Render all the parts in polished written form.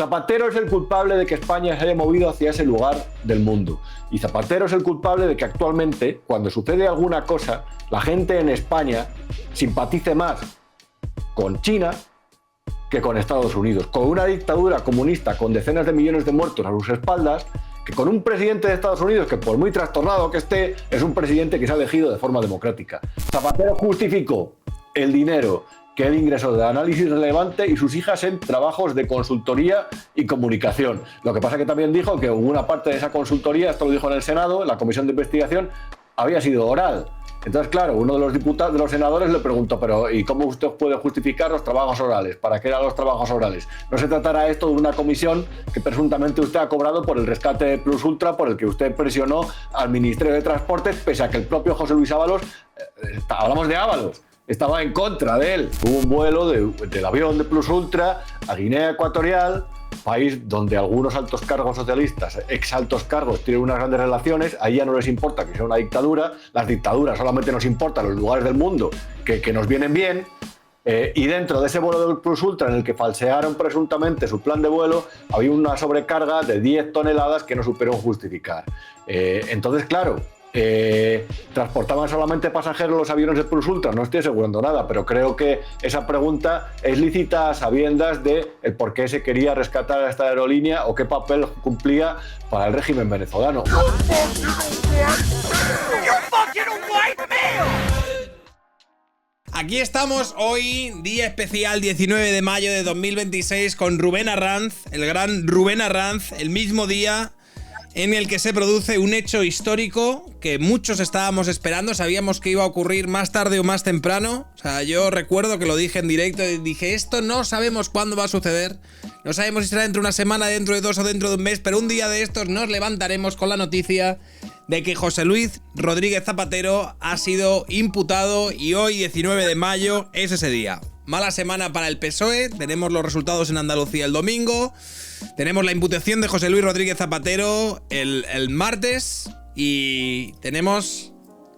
Zapatero es el culpable de que España se haya movido hacia ese lugar del mundo. Y Zapatero es el culpable de que actualmente, cuando sucede alguna cosa, la gente en España simpatice más con China que con Estados Unidos. Con una dictadura comunista con decenas de millones de muertos a sus espaldas, que con un presidente de Estados Unidos que, por muy trastornado que esté, es un presidente que se ha elegido de forma democrática. Zapatero justificó el dinero que él ingresó de análisis relevante y sus hijas en trabajos de consultoría y comunicación. Lo que pasa que también dijo que una parte de esa consultoría, esto lo dijo en el Senado, en la comisión de investigación, había sido oral. Entonces, claro, uno de los diputados, de los senadores le preguntó, pero ¿y cómo usted puede justificar los trabajos orales? ¿Para qué eran los trabajos orales? No se tratará esto de una comisión que presuntamente usted ha cobrado por el rescate de Plus Ultra, por el que usted presionó al Ministerio de Transportes, pese a que el propio José Luis Ábalos, hablamos de Ábalos, estaba en contra de él. Hubo un vuelo del avión de Plus Ultra a Guinea Ecuatorial, país donde algunos altos cargos socialistas, ex altos cargos, tienen unas grandes relaciones. Ahí ya no les importa que sea una dictadura. Las dictaduras solamente nos importan los lugares del mundo que nos vienen bien. Y dentro de ese vuelo del Plus Ultra, en el que falsearon presuntamente su plan de vuelo, había una sobrecarga de 10 toneladas que no supieron justificar. Entonces, claro, ¿transportaban solamente pasajeros los aviones de Plus Ultra? No estoy asegurando nada, pero creo que esa pregunta es lícita a sabiendas de el por qué se quería rescatar a esta aerolínea o qué papel cumplía para el régimen venezolano. Aquí estamos hoy, día especial 19 de mayo de 2026, con Rubén Arranz, el gran Rubén Arranz, el mismo día en el que se produce un hecho histórico que muchos estábamos esperando. Sabíamos que iba a ocurrir más tarde o más temprano. O sea, yo recuerdo que lo dije en directo y dije, esto no sabemos cuándo va a suceder. No sabemos si será dentro de una semana, dentro de 2 o dentro de un mes, pero un día de estos nos levantaremos con la noticia de que José Luis Rodríguez Zapatero ha sido imputado y hoy, 19 de mayo, es ese día. Mala semana para el PSOE, tenemos los resultados en Andalucía el domingo, tenemos la imputación de José Luis Rodríguez Zapatero el martes y tenemos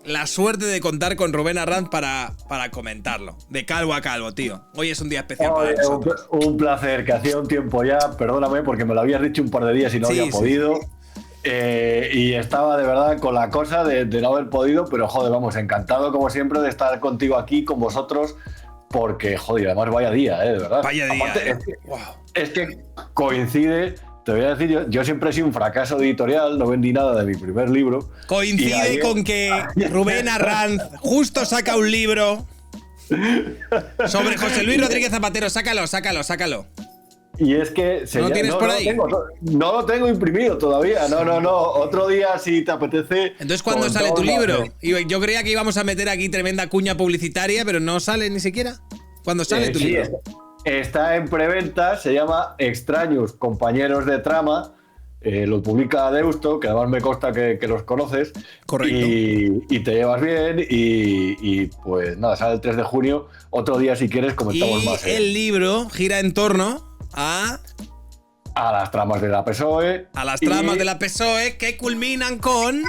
la suerte de contar con Rubén Arranz para comentarlo, de calvo a calvo, tío. Hoy es un día especial para nosotros. Un placer, que hacía un tiempo ya, perdóname porque me lo habías dicho un par de días y no había podido. Y estaba de verdad con la cosa de no haber podido, pero joder, vamos, encantado como siempre de estar contigo aquí, con vosotros, porque joder, además vaya día, de verdad. Vaya día. Aparte, es que coincide, te voy a decir, yo siempre he sido un fracaso editorial, no vendí nada de mi primer libro. Coincide ayer, con que Rubén Arranz justo saca un libro sobre José Luis Rodríguez Zapatero. Sácalo. Y es que ¿No tienes por ahí? No lo tengo imprimido todavía. No. Otro día, si te apetece. Entonces, ¿cuándo sale tu libro? Yo creía que íbamos a meter aquí tremenda cuña publicitaria, pero no sale ni siquiera. ¿Cuándo sale tu libro? Está en preventa, se llama Extraños compañeros de trama. Lo publica Deusto, que además me consta que los conoces. Correcto. Y te llevas bien. Y pues nada, sale el 3 de junio. Otro día, si quieres, comentamos más. El libro gira en torno a las tramas de la PSOE. A las tramas de la PSOE que culminan con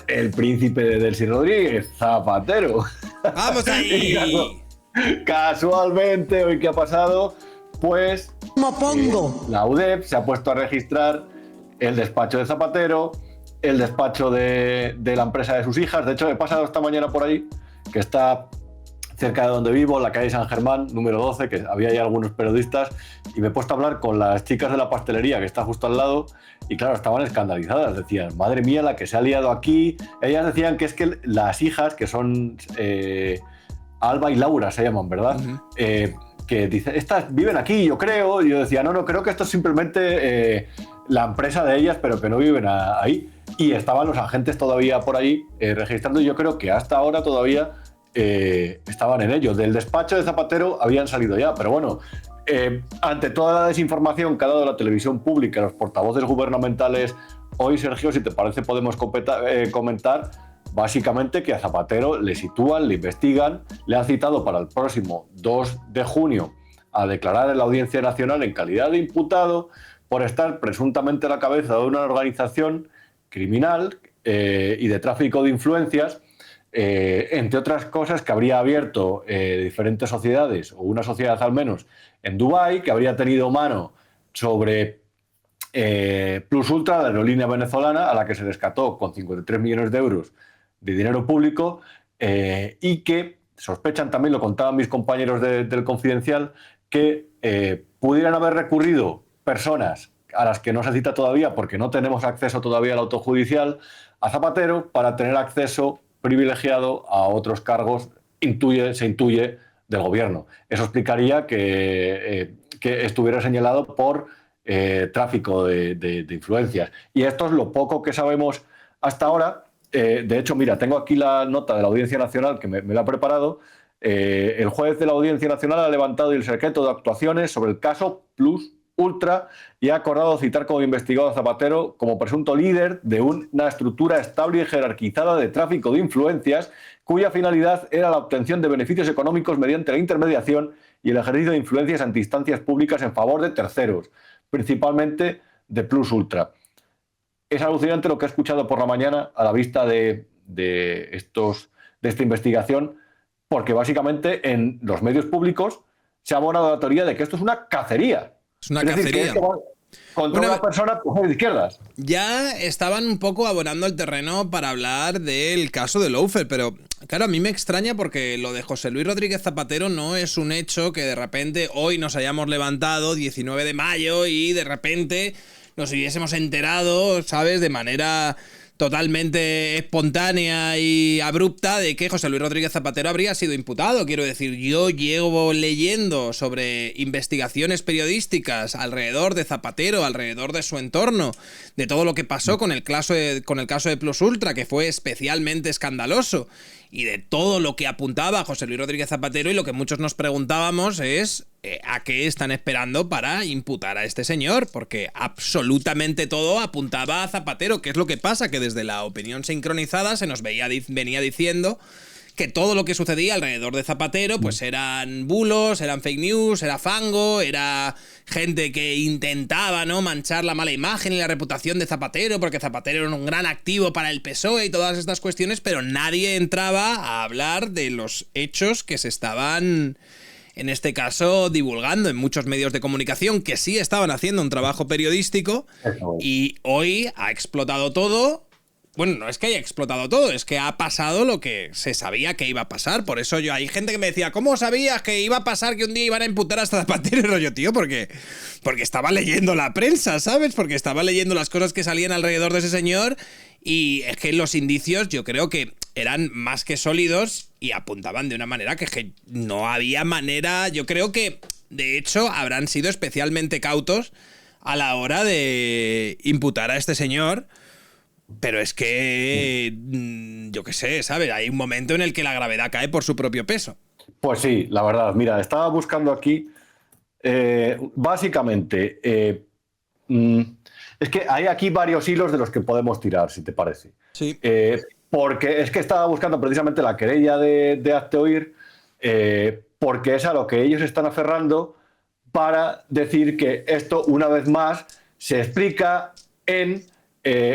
el príncipe de Delcy Rodríguez, Zapatero. ¡Vamos ahí! Casualmente, hoy que ha pasado, pues ¿cómo pongo? La UDEP se ha puesto a registrar el despacho de Zapatero, el despacho de la empresa de sus hijas. De hecho, he pasado esta mañana por ahí, que está cerca de donde vivo, la calle San Germán, número 12, que había ahí algunos periodistas, y me he puesto a hablar con las chicas de la pastelería que está justo al lado, y claro, estaban escandalizadas, decían, madre mía, la que se ha liado aquí. Ellas decían que es que las hijas, que son Alba y Laura se llaman, ¿verdad? Uh-huh. Que dicen, estas viven aquí, yo creo. Y yo decía, no, creo que esto es simplemente la empresa de ellas, pero que no viven ahí. Y estaban los agentes todavía por ahí registrando, y yo creo que hasta ahora todavía estaban en ello. Del despacho de Zapatero habían salido ya, pero bueno, ante toda la desinformación que ha dado la televisión pública, los portavoces gubernamentales, hoy, Sergio, si te parece, podemos comentar básicamente que a Zapatero le sitúan, le investigan, le han citado para el próximo 2 de junio a declarar en la Audiencia Nacional en calidad de imputado por estar presuntamente a la cabeza de una organización criminal y de tráfico de influencias, entre otras cosas, que habría abierto diferentes sociedades, o una sociedad al menos, en Dubái, que habría tenido mano sobre Plus Ultra, la aerolínea venezolana, a la que se rescató con 53 millones de euros de dinero público y que sospechan, también lo contaban mis compañeros del Confidencial, que pudieran haber recurrido personas a las que no se cita todavía porque no tenemos acceso todavía al auto judicial, a Zapatero para tener acceso privilegiado a otros cargos, se intuye, del gobierno. Eso explicaría que estuviera señalado por tráfico de influencias. Y esto es lo poco que sabemos hasta ahora. De hecho, mira, tengo aquí la nota de la Audiencia Nacional que me la ha preparado. El juez de la Audiencia Nacional ha levantado el secreto de actuaciones sobre el caso Plus Ultra y ha acordado citar como investigado a Zapatero como presunto líder de una estructura estable y jerarquizada de tráfico de influencias cuya finalidad era la obtención de beneficios económicos mediante la intermediación y el ejercicio de influencias ante instancias públicas en favor de terceros, principalmente de Plus Ultra. Es alucinante lo que he escuchado por la mañana a la vista de esta investigación, porque básicamente en los medios públicos se ha abonado la teoría de que esto es una cacería. Es una cacería. Contra una persona de izquierdas. Ya estaban un poco abonando el terreno para hablar del caso de Loeffler, pero claro, a mí me extraña porque lo de José Luis Rodríguez Zapatero no es un hecho que de repente hoy nos hayamos levantado, 19 de mayo, y de repente nos hubiésemos enterado, ¿sabes?, de manera totalmente espontánea y abrupta de que José Luis Rodríguez Zapatero habría sido imputado. Quiero decir, yo llevo leyendo sobre investigaciones periodísticas alrededor de Zapatero, alrededor de su entorno, de todo lo que pasó con el caso de Plus Ultra, que fue especialmente escandaloso, y de todo lo que apuntaba José Luis Rodríguez Zapatero, y lo que muchos nos preguntábamos es ¿a qué están esperando para imputar a este señor? Porque absolutamente todo apuntaba a Zapatero. ¿Qué es lo que pasa? Que desde la opinión sincronizada se nos venía diciendo que todo lo que sucedía alrededor de Zapatero pues eran bulos, eran fake news, era fango, era gente que intentaba, ¿no?, manchar la mala imagen y la reputación de Zapatero, porque Zapatero era un gran activo para el PSOE y todas estas cuestiones, pero nadie entraba a hablar de los hechos que se estaban, en este caso, divulgando en muchos medios de comunicación que sí estaban haciendo un trabajo periodístico. Y hoy ha explotado todo. Bueno, no es que haya explotado todo, es que ha pasado lo que se sabía que iba a pasar. Por eso hay gente que me decía, ¿cómo sabías que iba a pasar que un día iban a imputar hasta Zapatero? Y rollo, tío, porque estaba leyendo la prensa, ¿sabes? Porque estaba leyendo las cosas que salían alrededor de ese señor, y es que los indicios yo creo que eran más que sólidos y apuntaban de una manera que no había manera. Yo creo que, de hecho, habrán sido especialmente cautos a la hora de imputar a este señor. Pero es que, yo qué sé, ¿sabes? Hay un momento en el que la gravedad cae por su propio peso. Pues sí, la verdad. Mira, estaba buscando aquí, básicamente, es que hay aquí varios hilos de los que podemos tirar, si te parece. Sí. Porque es que estaba buscando precisamente la querella de Hazte Oír, porque es a lo que ellos están aferrando para decir que esto, una vez más, se explica en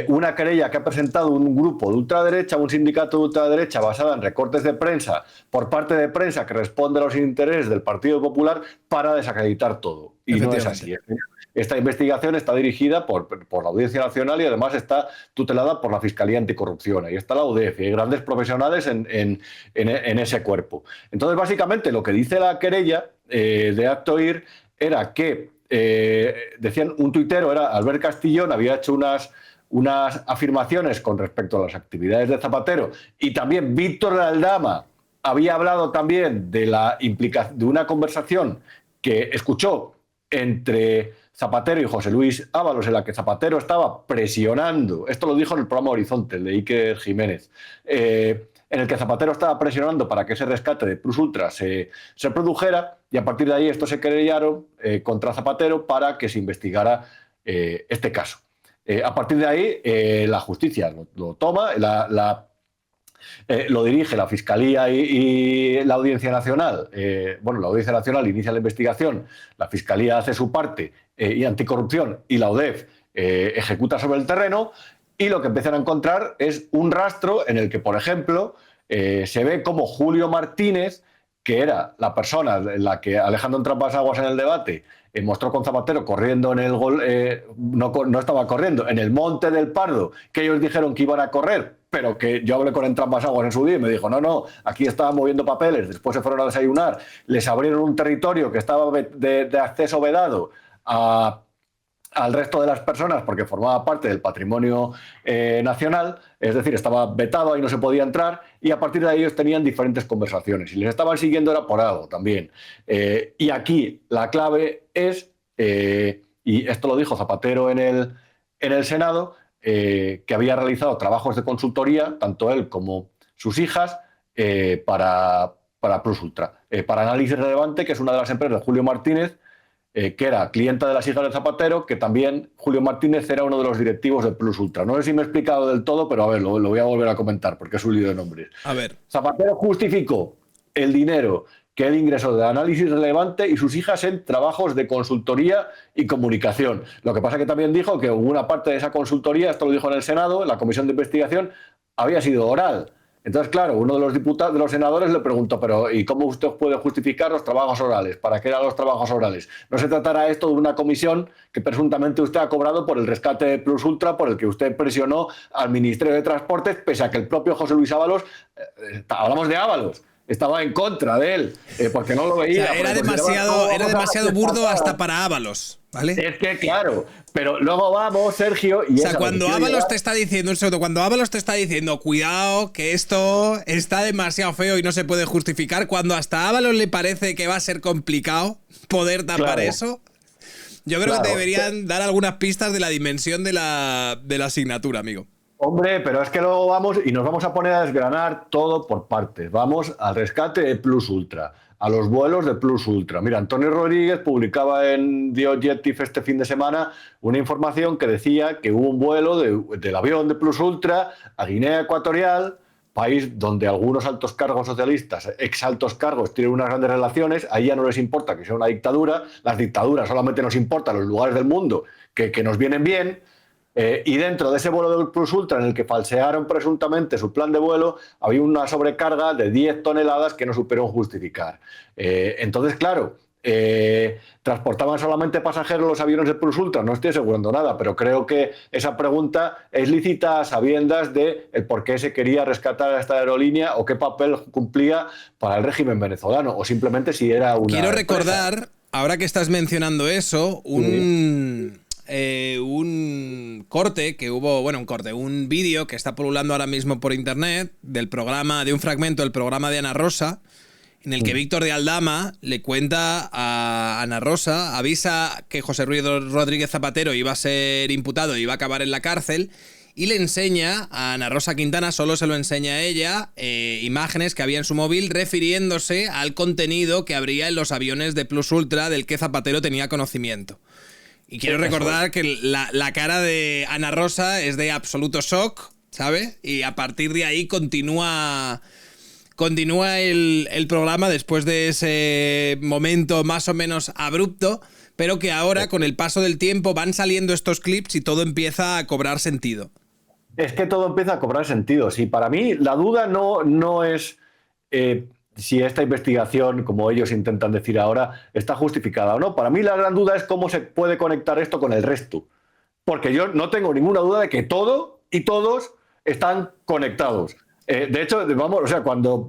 una querella que ha presentado un grupo de ultraderecha, un sindicato de ultraderecha basada en recortes de prensa por parte de prensa que responde a los intereses del Partido Popular para desacreditar todo. Y no es así. Esta investigación está dirigida por la Audiencia Nacional y además está tutelada por la Fiscalía Anticorrupción. Ahí está la UDEF y hay grandes profesionales en ese cuerpo. Entonces, básicamente, lo que dice la querella de Hazte Oír era que, decían, un tuitero, era Albert Castillón, había hecho unas afirmaciones con respecto a las actividades de Zapatero, y también Víctor Aldama había hablado también de una conversación que escuchó entre Zapatero y José Luis Ábalos, en la que Zapatero estaba presionando, esto lo dijo en el programa Horizonte, el de Iker Jiménez, en el que Zapatero estaba presionando para que ese rescate de Plus Ultra se produjera, y a partir de ahí estos se querellaron contra Zapatero para que se investigara este caso. A partir de ahí, la justicia lo toma, lo dirige la Fiscalía y la Audiencia Nacional. La Audiencia Nacional inicia la investigación, la Fiscalía hace su parte y Anticorrupción, y la UDEF ejecuta sobre el terreno, y lo que empiezan a encontrar es un rastro en el que, por ejemplo, se ve como Julio Martínez, que era la persona en la que Alejandro Aguas en el debate mostró con Zapatero corriendo en el gol, no estaba corriendo, en el Monte del Pardo, que ellos dijeron que iban a correr, pero que yo hablé con Entrambas Aguas en su día y me dijo, no, aquí estaban moviendo papeles, después se fueron a desayunar, les abrieron un territorio que estaba de acceso vedado al resto de las personas porque formaba parte del patrimonio nacional, es decir, estaba vetado, ahí no se podía entrar, y a partir de ahí ellos tenían diferentes conversaciones y les estaban siguiendo era por algo también. Y aquí la clave es, y esto lo dijo Zapatero en el Senado, que había realizado trabajos de consultoría, tanto él como sus hijas, para Plus Ultra, para Análisis Relevante, que es una de las empresas de Julio Martínez, que era clienta de las hijas de Zapatero, que también Julio Martínez era uno de los directivos de Plus Ultra. No sé si me he explicado del todo, pero a ver, lo voy a volver a comentar porque es un lío de nombres. A ver. Zapatero justificó el dinero que él ingresó de Análisis Relevante y sus hijas en trabajos de consultoría y comunicación. Lo que pasa que también dijo que una parte de esa consultoría, esto lo dijo en el Senado, en la comisión de investigación, había sido oral. Entonces, claro, uno de los diputados, de los senadores le preguntó, pero ¿y cómo usted puede justificar los trabajos orales? ¿Para qué eran los trabajos orales? No se tratará esto de una comisión que presuntamente usted ha cobrado por el rescate de Plus Ultra, por el que usted presionó al Ministerio de Transportes, pese a que el propio José Luis Ábalos, hablamos de Ábalos, estaba en contra de él, porque no lo veía. O sea, era demasiado burdo hasta para Ábalos, ¿vale? Es que, claro, pero luego vamos, Sergio, y... O sea, cuando Ábalos te está diciendo, un segundo, cuando Ábalos te está diciendo, cuidado, que esto está demasiado feo y no se puede justificar, cuando hasta a Ábalos le parece que va a ser complicado poder tapar eso, yo creo que te deberían dar algunas pistas de la dimensión de la asignatura, amigo. Hombre, pero es que luego vamos y nos vamos a poner a desgranar todo por partes. Vamos al rescate de Plus Ultra, a los vuelos de Plus Ultra. Mira, Antonio Rodríguez publicaba en The Objective este fin de semana una información que decía que hubo un vuelo del avión de Plus Ultra a Guinea Ecuatorial, país donde algunos altos cargos socialistas, ex altos cargos, tienen unas grandes relaciones. Ahí ya no les importa que sea una dictadura. Las dictaduras solamente nos importan los lugares del mundo que nos vienen bien. Y dentro de ese vuelo de Plus Ultra, en el que falsearon presuntamente su plan de vuelo, había una sobrecarga de 10 toneladas que no supieron justificar. Entonces, claro, ¿transportaban solamente pasajeros los aviones de Plus Ultra? No estoy asegurando nada, pero creo que esa pregunta es lícita a sabiendas de el por qué se quería rescatar a esta aerolínea o qué papel cumplía para el régimen venezolano, o simplemente si era una... Quiero recordar, ahora que estás mencionando eso, un corte que hubo, un vídeo que está pululando ahora mismo por internet del programa, de un fragmento del programa de Ana Rosa, en el que Víctor de Aldama le cuenta a Ana Rosa, avisa que José Luis Rodríguez Zapatero iba a ser imputado y iba a acabar en la cárcel, y le enseña a Ana Rosa Quintana, solo se lo enseña a ella, imágenes que había en su móvil refiriéndose al contenido que habría en los aviones de Plus Ultra del que Zapatero tenía conocimiento. Y quiero recordar que la cara de Ana Rosa es de absoluto shock, ¿sabes? Y a partir de ahí continúa el programa después de ese momento más o menos abrupto, pero que ahora, con el paso del tiempo, van saliendo estos clips y todo empieza a cobrar sentido. Es que todo empieza a cobrar sentido. Sí, para mí la duda no es... si esta investigación, como ellos intentan decir ahora, está justificada o no. Para mí la gran duda es cómo se puede conectar esto con el resto. Porque yo no tengo ninguna duda de que todo y todos están conectados. De hecho, vamos, o sea, cuando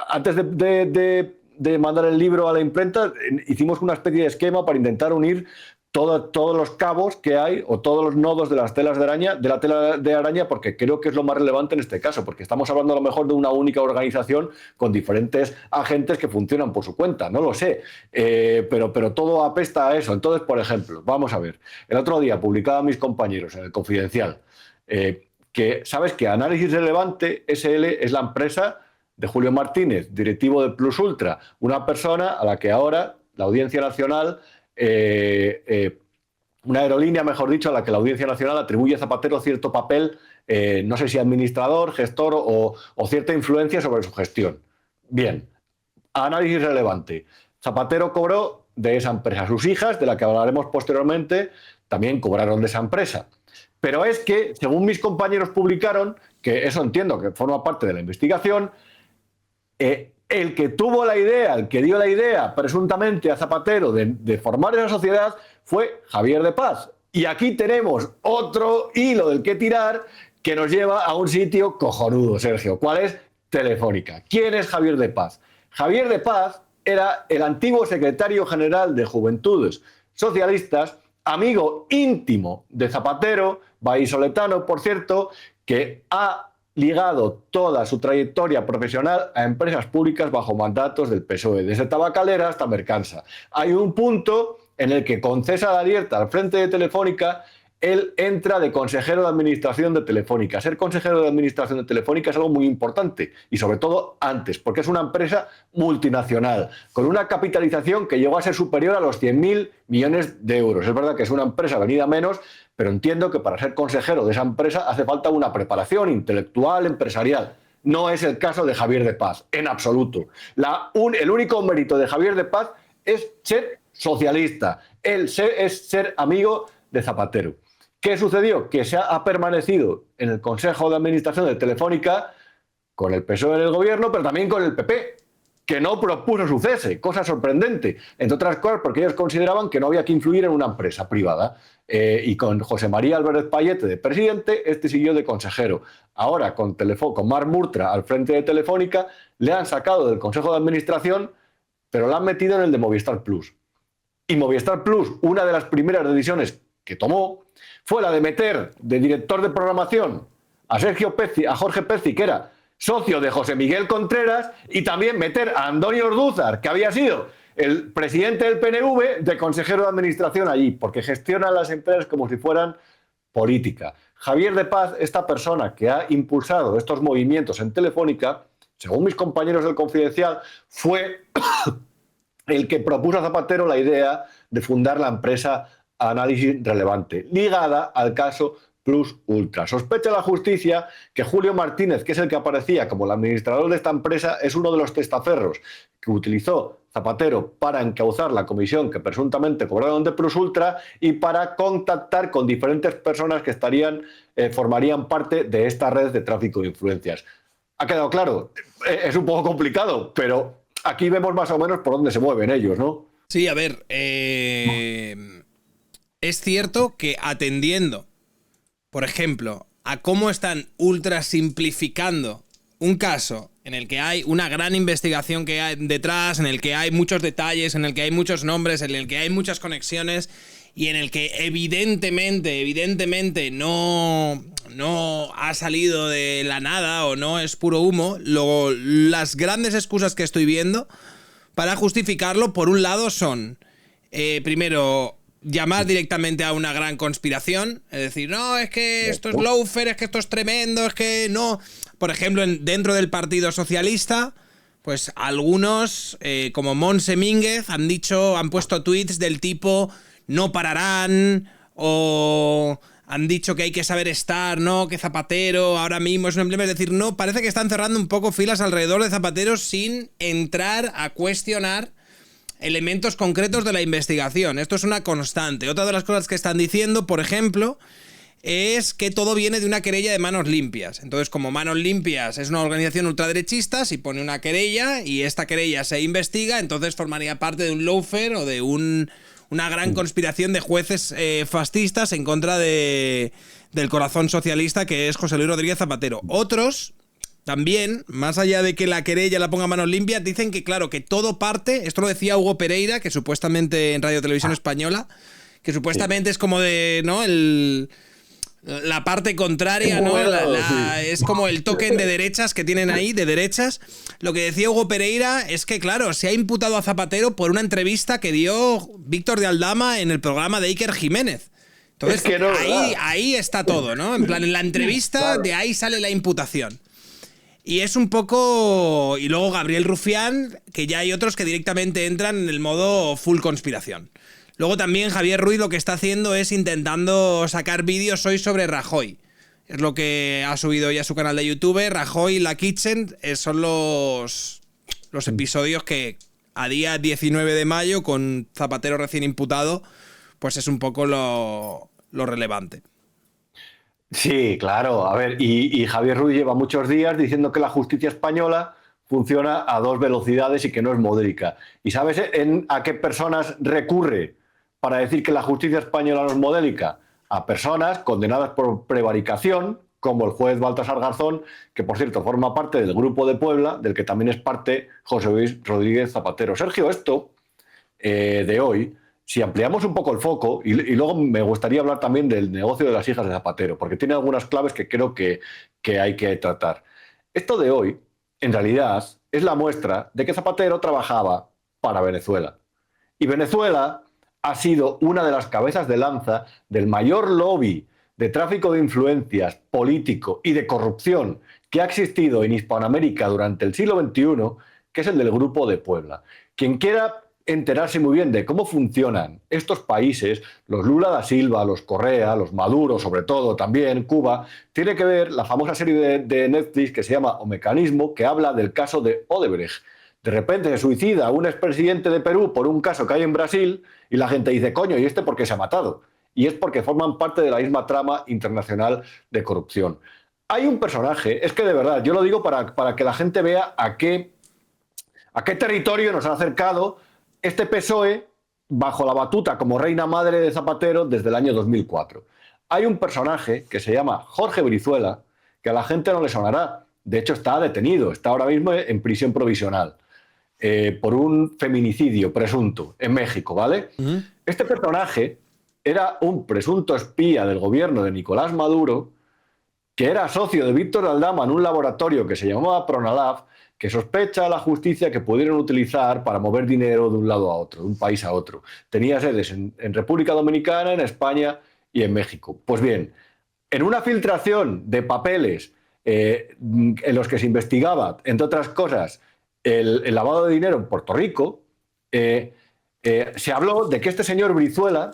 antes de mandar el libro a la imprenta, hicimos una especie de esquema para intentar unir todos los cabos que hay o todos los nodos de las telas de araña, de la tela de araña, porque creo que es lo más relevante en este caso, porque estamos hablando a lo mejor de una única organización con diferentes agentes que funcionan por su cuenta, no lo sé, pero todo apesta a eso. Entonces, por ejemplo, vamos a ver, el otro día publicaban mis compañeros en el Confidencial que, ¿sabes qué? Análisis Relevante SL es la empresa de Julio Martínez, directivo de Plus Ultra, una persona a la que ahora la Audiencia Nacional... una aerolínea, mejor dicho, a la que la Audiencia Nacional atribuye a Zapatero cierto papel, no sé si administrador, gestor o cierta influencia sobre su gestión. Bien, análisis relevante. Zapatero cobró de esa empresa. Sus hijas, de la que hablaremos posteriormente, también cobraron de esa empresa. Pero es que, según mis compañeros publicaron, que eso entiendo que forma parte de la investigación, el que tuvo la idea, el que dio la idea presuntamente a Zapatero de formar esa sociedad fue Javier de Paz. Y aquí tenemos otro hilo del que tirar que nos lleva a un sitio cojonudo, Sergio. ¿Cuál es? Telefónica. ¿Quién es Javier de Paz? Javier de Paz era el antiguo secretario general de Juventudes Socialistas, amigo íntimo de Zapatero, vallisoletano, por cierto, que ha ligado toda su trayectoria profesional a empresas públicas bajo mandatos del PSOE, desde Tabacalera hasta Mercansa. Hay un punto en el que con César Alierta al frente de Telefónica, él entra de consejero de administración de Telefónica. Ser consejero de administración de Telefónica es algo muy importante, y sobre todo antes, porque es una empresa multinacional, con una capitalización que llegó a ser superior a los 100.000 millones de euros. Es verdad que es una empresa venida menos, pero entiendo que para ser consejero de esa empresa hace falta una preparación intelectual, empresarial. No es el caso de Javier de Paz, en absoluto. El único mérito de Javier de Paz es ser socialista. Él es ser amigo de Zapatero. ¿Qué sucedió? Que ha permanecido en el Consejo de Administración de Telefónica con el PSOE en el gobierno, pero también con el PP, que no propuso su cese, cosa sorprendente, entre otras cosas porque ellos consideraban que no había que influir en una empresa privada. Y con José María Álvarez Payete de presidente, este siguió de consejero. Ahora, con Marc Murtra al frente de Telefónica, le han sacado del Consejo de Administración, pero la han metido en el de Movistar Plus. Y Movistar Plus, una de las primeras decisiones que tomó, fue la de meter de director de programación a Jorge Pezzi, que era socio de José Miguel Contreras, y también meter a Antonio Ortúzar, que había sido el presidente del PNV, de consejero de administración allí, porque gestiona las empresas como si fueran política. Javier de Paz, esta persona que ha impulsado estos movimientos en Telefónica, según mis compañeros del Confidencial, fue el que propuso a Zapatero la idea de fundar la empresa Análisis Relevante, ligada al caso Plus Ultra. Sospecha la justicia que Julio Martínez, que es el que aparecía como el administrador de esta empresa, es uno de los testaferros que utilizó Zapatero para encauzar la comisión que presuntamente cobraron de Plus Ultra y para contactar con diferentes personas que formarían parte de esta red de tráfico de influencias. ¿Ha quedado claro? Es un poco complicado, pero aquí vemos más o menos por dónde se mueven ellos, ¿no? Sí, a ver, es cierto que atendiendo, por ejemplo, a cómo están ultra simplificando un caso en el que hay una gran investigación que hay detrás, en el que hay muchos detalles, en el que hay muchos nombres, en el que hay muchas conexiones y en el que evidentemente no ha salido de la nada o no es puro humo, las grandes excusas que estoy viendo para justificarlo, por un lado, son, primero, llamar directamente a una gran conspiración, es decir, no, es que esto es lawfare, es que esto es tremendo, es que no. Por ejemplo, dentro del Partido Socialista, pues algunos, como Montse Mínguez, han puesto tweets del tipo no pararán, o han dicho que hay que saber estar, ¿no? Que Zapatero ahora mismo es un emblema. Es decir, no, parece que están cerrando un poco filas alrededor de Zapatero sin entrar a cuestionar elementos concretos de la investigación. Esto es una constante. Otra de las cosas que están diciendo, por ejemplo, es que todo viene de una querella de Manos Limpias. Entonces, como Manos Limpias es una organización ultraderechista, si pone una querella y esta querella se investiga, entonces formaría parte de un lawfare o de una gran conspiración de jueces fascistas en contra del corazón socialista que es José Luis Rodríguez Zapatero. Otros también, más allá de que la querella la ponga Manos Limpias, dicen que, claro, que todo parte, esto lo decía Hugo Pereira, que supuestamente en Radio Televisión Española, que supuestamente es como de, ¿no? La parte contraria, ¿no? Es como el token de derechas que tienen ahí, de derechas. Lo que decía Hugo Pereira es que, claro, se ha imputado a Zapatero por una entrevista que dio Víctor de Aldama en el programa de Iker Jiménez. Entonces, es que no, ahí está todo, ¿no? En plan, en la entrevista, claro, de ahí sale la imputación. Y es un poco... Y luego Gabriel Rufián, que ya hay otros que directamente entran en el modo full conspiración. Luego también Javier Ruiz lo que está haciendo es intentando sacar vídeos hoy sobre Rajoy. Es lo que ha subido ya a su canal de YouTube. Rajoy y la Kitchen son los episodios que a día 19 de mayo, con Zapatero recién imputado, pues es un poco lo relevante. Sí, claro. A ver, y Javier Ruiz lleva muchos días diciendo que la justicia española funciona a dos velocidades y que no es modélica. ¿Y sabes a qué personas recurre para decir que la justicia española no es modélica? A personas condenadas por prevaricación, como el juez Baltasar Garzón, que por cierto forma parte del Grupo de Puebla, del que también es parte José Luis Rodríguez Zapatero. Sergio, esto de hoy, si ampliamos un poco el foco, y luego me gustaría hablar también del negocio de las hijas de Zapatero, porque tiene algunas claves que creo que hay que tratar. Esto de hoy, en realidad, es la muestra de que Zapatero trabajaba para Venezuela. Y Venezuela ha sido una de las cabezas de lanza del mayor lobby de tráfico de influencias político y de corrupción que ha existido en Hispanoamérica durante el siglo XXI, que es el del Grupo de Puebla. Quien quiera enterarse muy bien de cómo funcionan estos países, los Lula da Silva, los Correa, los Maduro, sobre todo también Cuba, tiene que ver la famosa serie de Netflix que se llama O Mecanismo, que habla del caso de Odebrecht. De repente se suicida un expresidente de Perú por un caso que hay en Brasil y la gente dice, coño, ¿y este por qué se ha matado? Y es porque forman parte de la misma trama internacional de corrupción. Hay un personaje, es que de verdad, yo lo digo para que la gente vea a qué territorio nos ha acercado este PSOE bajo la batuta como reina madre de Zapatero desde el año 2004. Hay un personaje que se llama Jorge Brizuela, que a la gente no le sonará. De hecho, está detenido, está ahora mismo en prisión provisional por un feminicidio presunto en México, ¿vale? Este personaje era un presunto espía del gobierno de Nicolás Maduro, que era socio de Víctor Aldama en un laboratorio que se llamaba Pronalab, que sospecha a la justicia que pudieron utilizar para mover dinero de un lado a otro, de un país a otro. Tenía sedes en República Dominicana, en España y en México. Pues bien, en una filtración de papeles en los que se investigaba, entre otras cosas, el lavado de dinero en Puerto Rico, se habló de que este señor Brizuela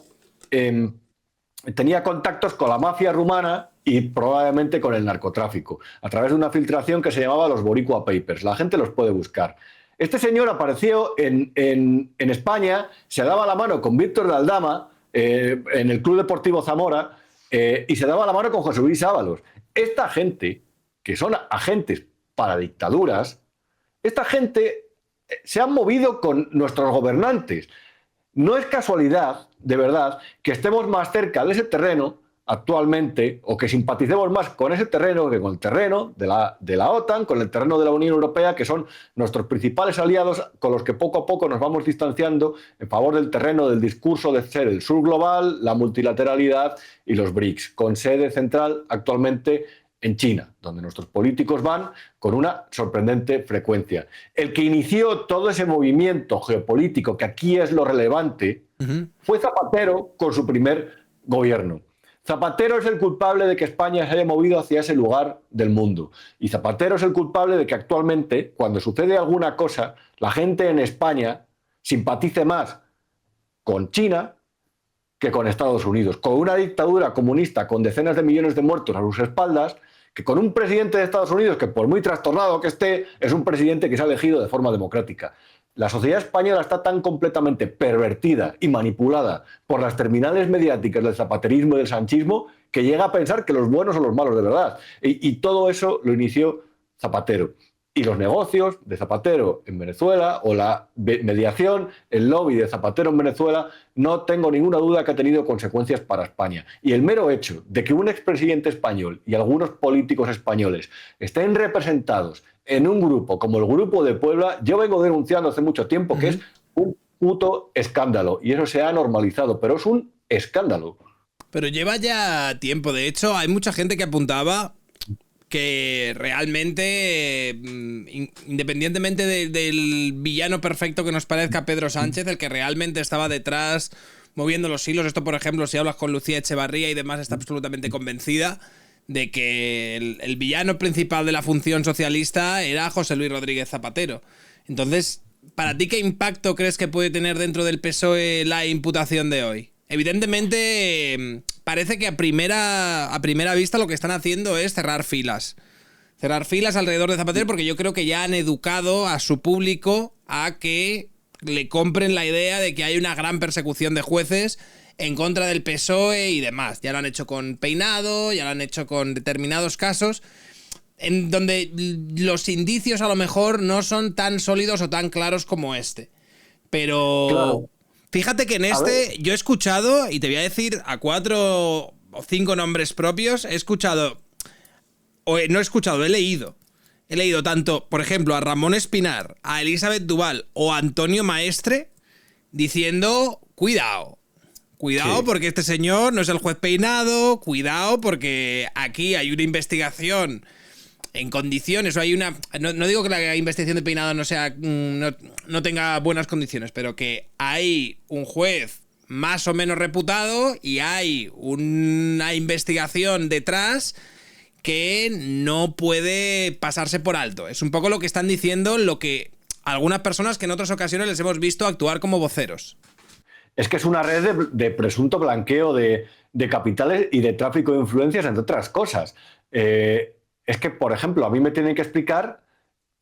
tenía contactos con la mafia rumana y probablemente con el narcotráfico, a través de una filtración que se llamaba los Boricua Papers. La gente los puede buscar. Este señor apareció en España, se daba la mano con Víctor de Aldama en el Club Deportivo Zamora y se daba la mano con José Luis Ábalos. Esta gente, que son agentes para dictaduras, esta gente se han movido con nuestros gobernantes. No es casualidad, de verdad, que estemos más cerca de ese terreno actualmente, o que simpaticemos más con ese terreno que con el terreno de la OTAN, con el terreno de la Unión Europea, que son nuestros principales aliados con los que poco a poco nos vamos distanciando en favor del terreno del discurso de ser el sur global, la multilateralidad y los BRICS, con sede central actualmente en China, donde nuestros políticos van con una sorprendente frecuencia. El que inició todo ese movimiento geopolítico, que aquí es lo relevante, fue Zapatero con su primer gobierno. Zapatero es el culpable de que España se haya movido hacia ese lugar del mundo. Y Zapatero es el culpable de que actualmente, cuando sucede alguna cosa, la gente en España simpatice más con China que con Estados Unidos, con una dictadura comunista con decenas de millones de muertos a sus espaldas, que con un presidente de Estados Unidos que, por muy trastornado que esté, es un presidente que se ha elegido de forma democrática. La sociedad española está tan completamente pervertida y manipulada por las terminales mediáticas del zapaterismo y del sanchismo que llega a pensar que los buenos son los malos de verdad. Y todo eso lo inició Zapatero. Y los negocios de Zapatero en Venezuela, o la mediación, el lobby de Zapatero en Venezuela, no tengo ninguna duda que ha tenido consecuencias para España. Y el mero hecho de que un expresidente español y algunos políticos españoles estén representados en un grupo como el Grupo de Puebla, yo vengo denunciando hace mucho tiempo que es un puto escándalo. Y eso se ha normalizado, pero es un escándalo. Pero lleva ya tiempo. De hecho, hay mucha gente que apuntaba que realmente, independientemente del villano perfecto que nos parezca Pedro Sánchez, el que realmente estaba detrás moviendo los hilos, esto por ejemplo, si hablas con Lucía Echevarría y demás, está absolutamente convencida de que el villano principal de la función socialista era José Luis Rodríguez Zapatero. Entonces, ¿para ti qué impacto crees que puede tener dentro del PSOE la imputación de hoy? Evidentemente, parece que a primera vista lo que están haciendo es cerrar filas. Cerrar filas alrededor de Zapatero, porque yo creo que ya han educado a su público a que le compren la idea de que hay una gran persecución de jueces en contra del PSOE y demás. Ya lo han hecho con Peinado, ya lo han hecho con determinados casos. en donde los indicios a lo mejor no son tan sólidos o tan claros como este. Pero Claro. fíjate que en este yo he escuchado, y te voy a decir a 4 o 5 nombres propios, he escuchado, o no he escuchado, he leído. He leído tanto, por ejemplo, a Ramón Espinar, a Elizabeth Duval o a Antonio Maestre diciendo, cuidado. Cuidado, Sí. porque este señor no es el juez Peinado. Cuidado, porque aquí hay una investigación en condiciones. O hay una. No digo que la investigación de Peinado no sea. No tenga buenas condiciones, pero que hay un juez más o menos reputado y hay una investigación detrás que no puede pasarse por alto. Es un poco lo que están diciendo, lo que algunas personas que en otras ocasiones les hemos visto actuar como voceros. Es que es una red de presunto blanqueo de capitales y de tráfico de influencias, entre otras cosas. Es que, por ejemplo, a mí me tienen que explicar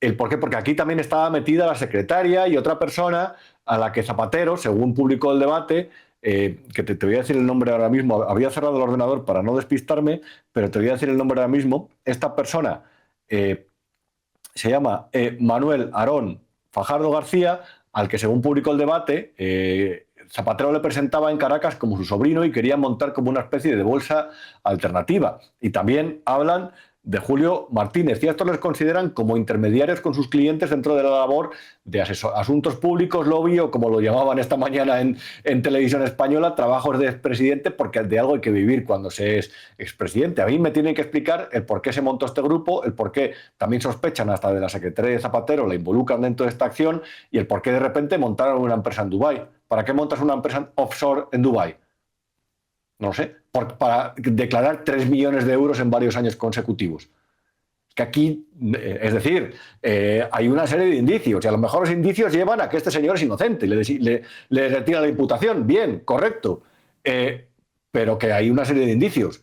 el por qué, porque aquí también estaba metida la secretaria y otra persona a la que Zapatero, según publicó el debate, que te voy a decir el nombre ahora mismo, había cerrado el ordenador para no despistarme, pero te voy a decir el nombre ahora mismo. Esta persona se llama Manuel Aarón Fajardo García, al que según publicó el debate, Zapatero le presentaba en Caracas como su sobrino y quería montar como una especie de bolsa alternativa. Y también hablan de Julio Martínez, y a estos les consideran como intermediarios con sus clientes dentro de la labor de asuntos públicos, lobby, o como lo llamaban esta mañana en televisión española, trabajos de expresidente, porque de algo hay que vivir cuando se es expresidente. A mí me tienen que explicar el por qué se montó este grupo, el por qué también sospechan hasta de la secretaria de Zapatero, la involucran dentro de esta acción, y el por qué de repente montaron una empresa en Dubái. ¿Para qué montas una empresa offshore en Dubái? No lo sé, para declarar 3 millones de euros en varios años consecutivos. Es que aquí, es decir, hay una serie de indicios, y a lo mejor los indicios llevan a que este señor es inocente, le retira la imputación, bien, correcto, pero que hay una serie de indicios.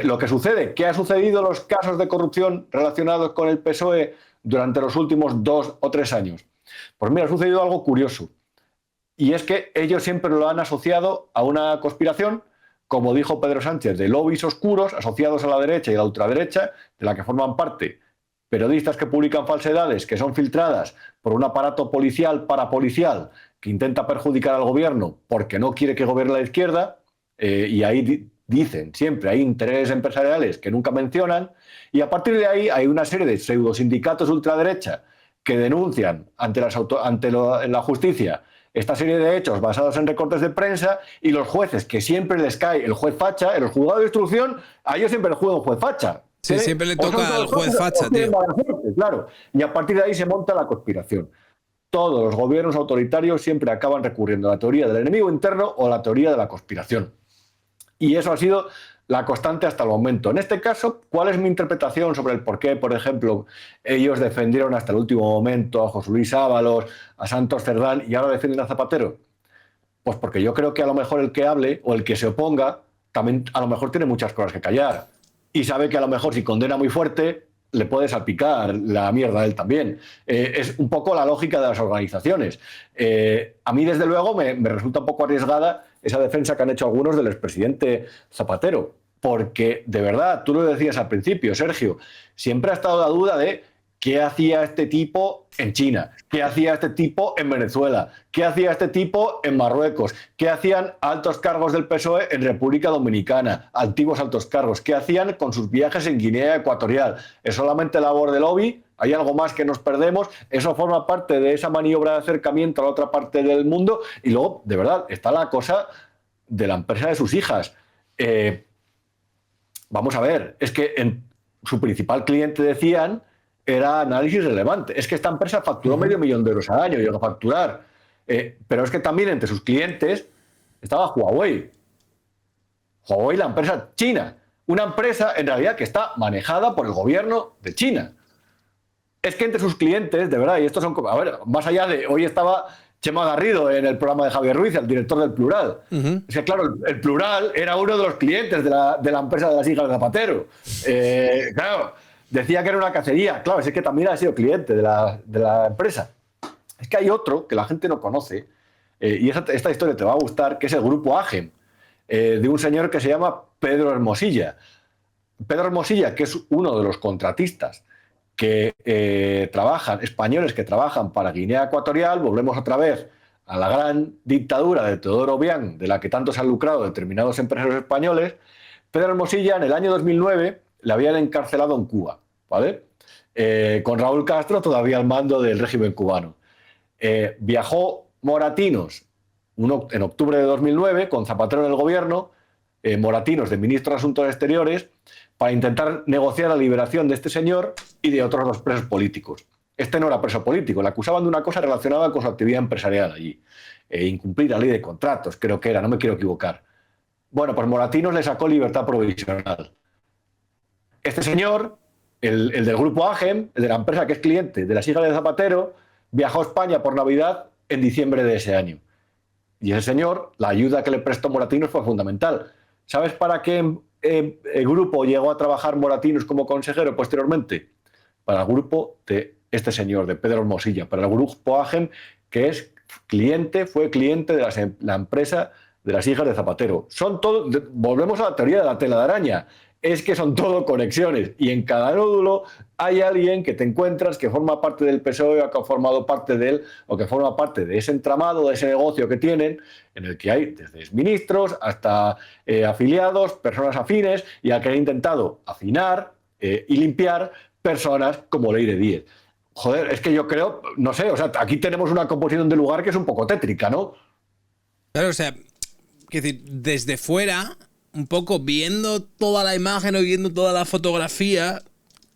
Lo que sucede, ¿qué ha sucedido en los casos de corrupción relacionados con el PSOE durante los últimos 2 o 3 años? Pues mira, ha sucedido algo curioso, y es que ellos siempre lo han asociado a una conspiración, como dijo Pedro Sánchez, de lobbies oscuros asociados a la derecha y a la ultraderecha, de la que forman parte periodistas que publican falsedades, que son filtradas por un aparato policial parapolicial que intenta perjudicar al gobierno porque no quiere que gobierne la izquierda, y ahí dicen siempre hay intereses empresariales que nunca mencionan, y a partir de ahí hay una serie de pseudosindicatos ultraderecha que denuncian ante la justicia esta serie de hechos basados en recortes de prensa, y los jueces, que siempre les cae el juez facha, en los juzgados de instrucción, a ellos siempre les juega un juez facha. Sí, siempre le toca al juez facha, tío. Claro, y a partir de ahí se monta la conspiración. Todos los gobiernos autoritarios siempre acaban recurriendo a la teoría del enemigo interno o a la teoría de la conspiración. Y eso ha sido la constante hasta el momento. En este caso, ¿cuál es mi interpretación sobre el por qué, por ejemplo, ellos defendieron hasta el último momento a José Luis Ábalos, a Santos Cerdán, y ahora defienden a Zapatero? Pues porque yo creo que a lo mejor el que hable o el que se oponga también a lo mejor tiene muchas cosas que callar, y sabe que a lo mejor si condena muy fuerte le puede salpicar la mierda a él también. Es un poco la lógica de las organizaciones. A mí, desde luego, me resulta un poco arriesgada esa defensa que han hecho algunos del expresidente Zapatero, porque, de verdad, tú lo decías al principio, Sergio, siempre ha estado la duda de qué hacía este tipo en China, qué hacía este tipo en Venezuela, qué hacía este tipo en Marruecos, qué hacían altos cargos del PSOE en República Dominicana, antiguos altos cargos, qué hacían con sus viajes en Guinea Ecuatorial. ¿Es solamente labor de lobby? ¿Hay algo más que nos perdemos? Eso forma parte de esa maniobra de acercamiento a la otra parte del mundo. Y luego, de verdad, está la cosa de la empresa de sus hijas. Vamos a ver, es que en su principal cliente, decían, era Análisis Relevante. Es que esta empresa facturó medio millón de euros al año, llegó a facturar. Pero es que también entre sus clientes estaba Huawei. Huawei, la empresa china. Una empresa, en realidad, que está manejada por el gobierno de China. Es que entre sus clientes, de verdad, y estos son... A ver, más allá de... Hoy estaba Chema Garrido en el programa de Javier Ruiz, el director del Plural. Es que, claro, el Plural era uno de los clientes de la empresa de las hijas de Zapatero. Claro, decía que era una cacería. Claro, es que también ha sido cliente de la empresa. Es que hay otro que la gente no conoce, y esta historia te va a gustar, que es el grupo AGEM, de un señor que se llama Pedro Hermosilla. Pedro Hermosilla, que es uno de los contratistas que trabajan, españoles que trabajan para Guinea Ecuatorial, volvemos otra vez a la gran dictadura de Teodoro Obiang, de la que tanto se han lucrado determinados empresarios españoles. Pedro Hermosilla, en el año 2009, le habían encarcelado en Cuba, ¿vale? Con Raúl Castro todavía al mando del régimen cubano. Viajó Moratinos en octubre de 2009, con Zapatero en el gobierno, Moratinos de ministro de Asuntos Exteriores, para intentar negociar la liberación de este señor y de otros 2 presos políticos. Este no era preso político, le acusaban de una cosa relacionada con su actividad empresarial allí. Incumplir la ley de contratos, creo que era, no me quiero equivocar. Bueno, pues Moratinos le sacó libertad provisional. Este señor, el del grupo AGEM, el de la empresa que es cliente de las hijas de Zapatero, viajó a España por Navidad en diciembre de ese año. Y ese señor, la ayuda que le prestó Moratinos fue fundamental. ¿Sabes para qué el grupo llegó a trabajar Moratinos como consejero posteriormente? Para el grupo de este señor, de Pedro Hermosilla, para el grupo AGEM, que es fue cliente de la empresa de las hijas de Zapatero. Son todo, volvemos a la teoría de la tela de araña, es que son todo conexiones y en cada nódulo hay alguien que te encuentras que forma parte del PSOE o que ha formado parte de él o que forma parte de ese entramado, de ese negocio que tienen, en el que hay desde ministros hasta afiliados, personas afines y al que han intentado afinar y limpiar personas como Leire Díez. Joder, es que yo creo, no sé, o sea, aquí tenemos una composición de lugar que es un poco tétrica, ¿no? Claro, o sea, quiero decir, desde fuera, un poco viendo toda la imagen o viendo toda la fotografía,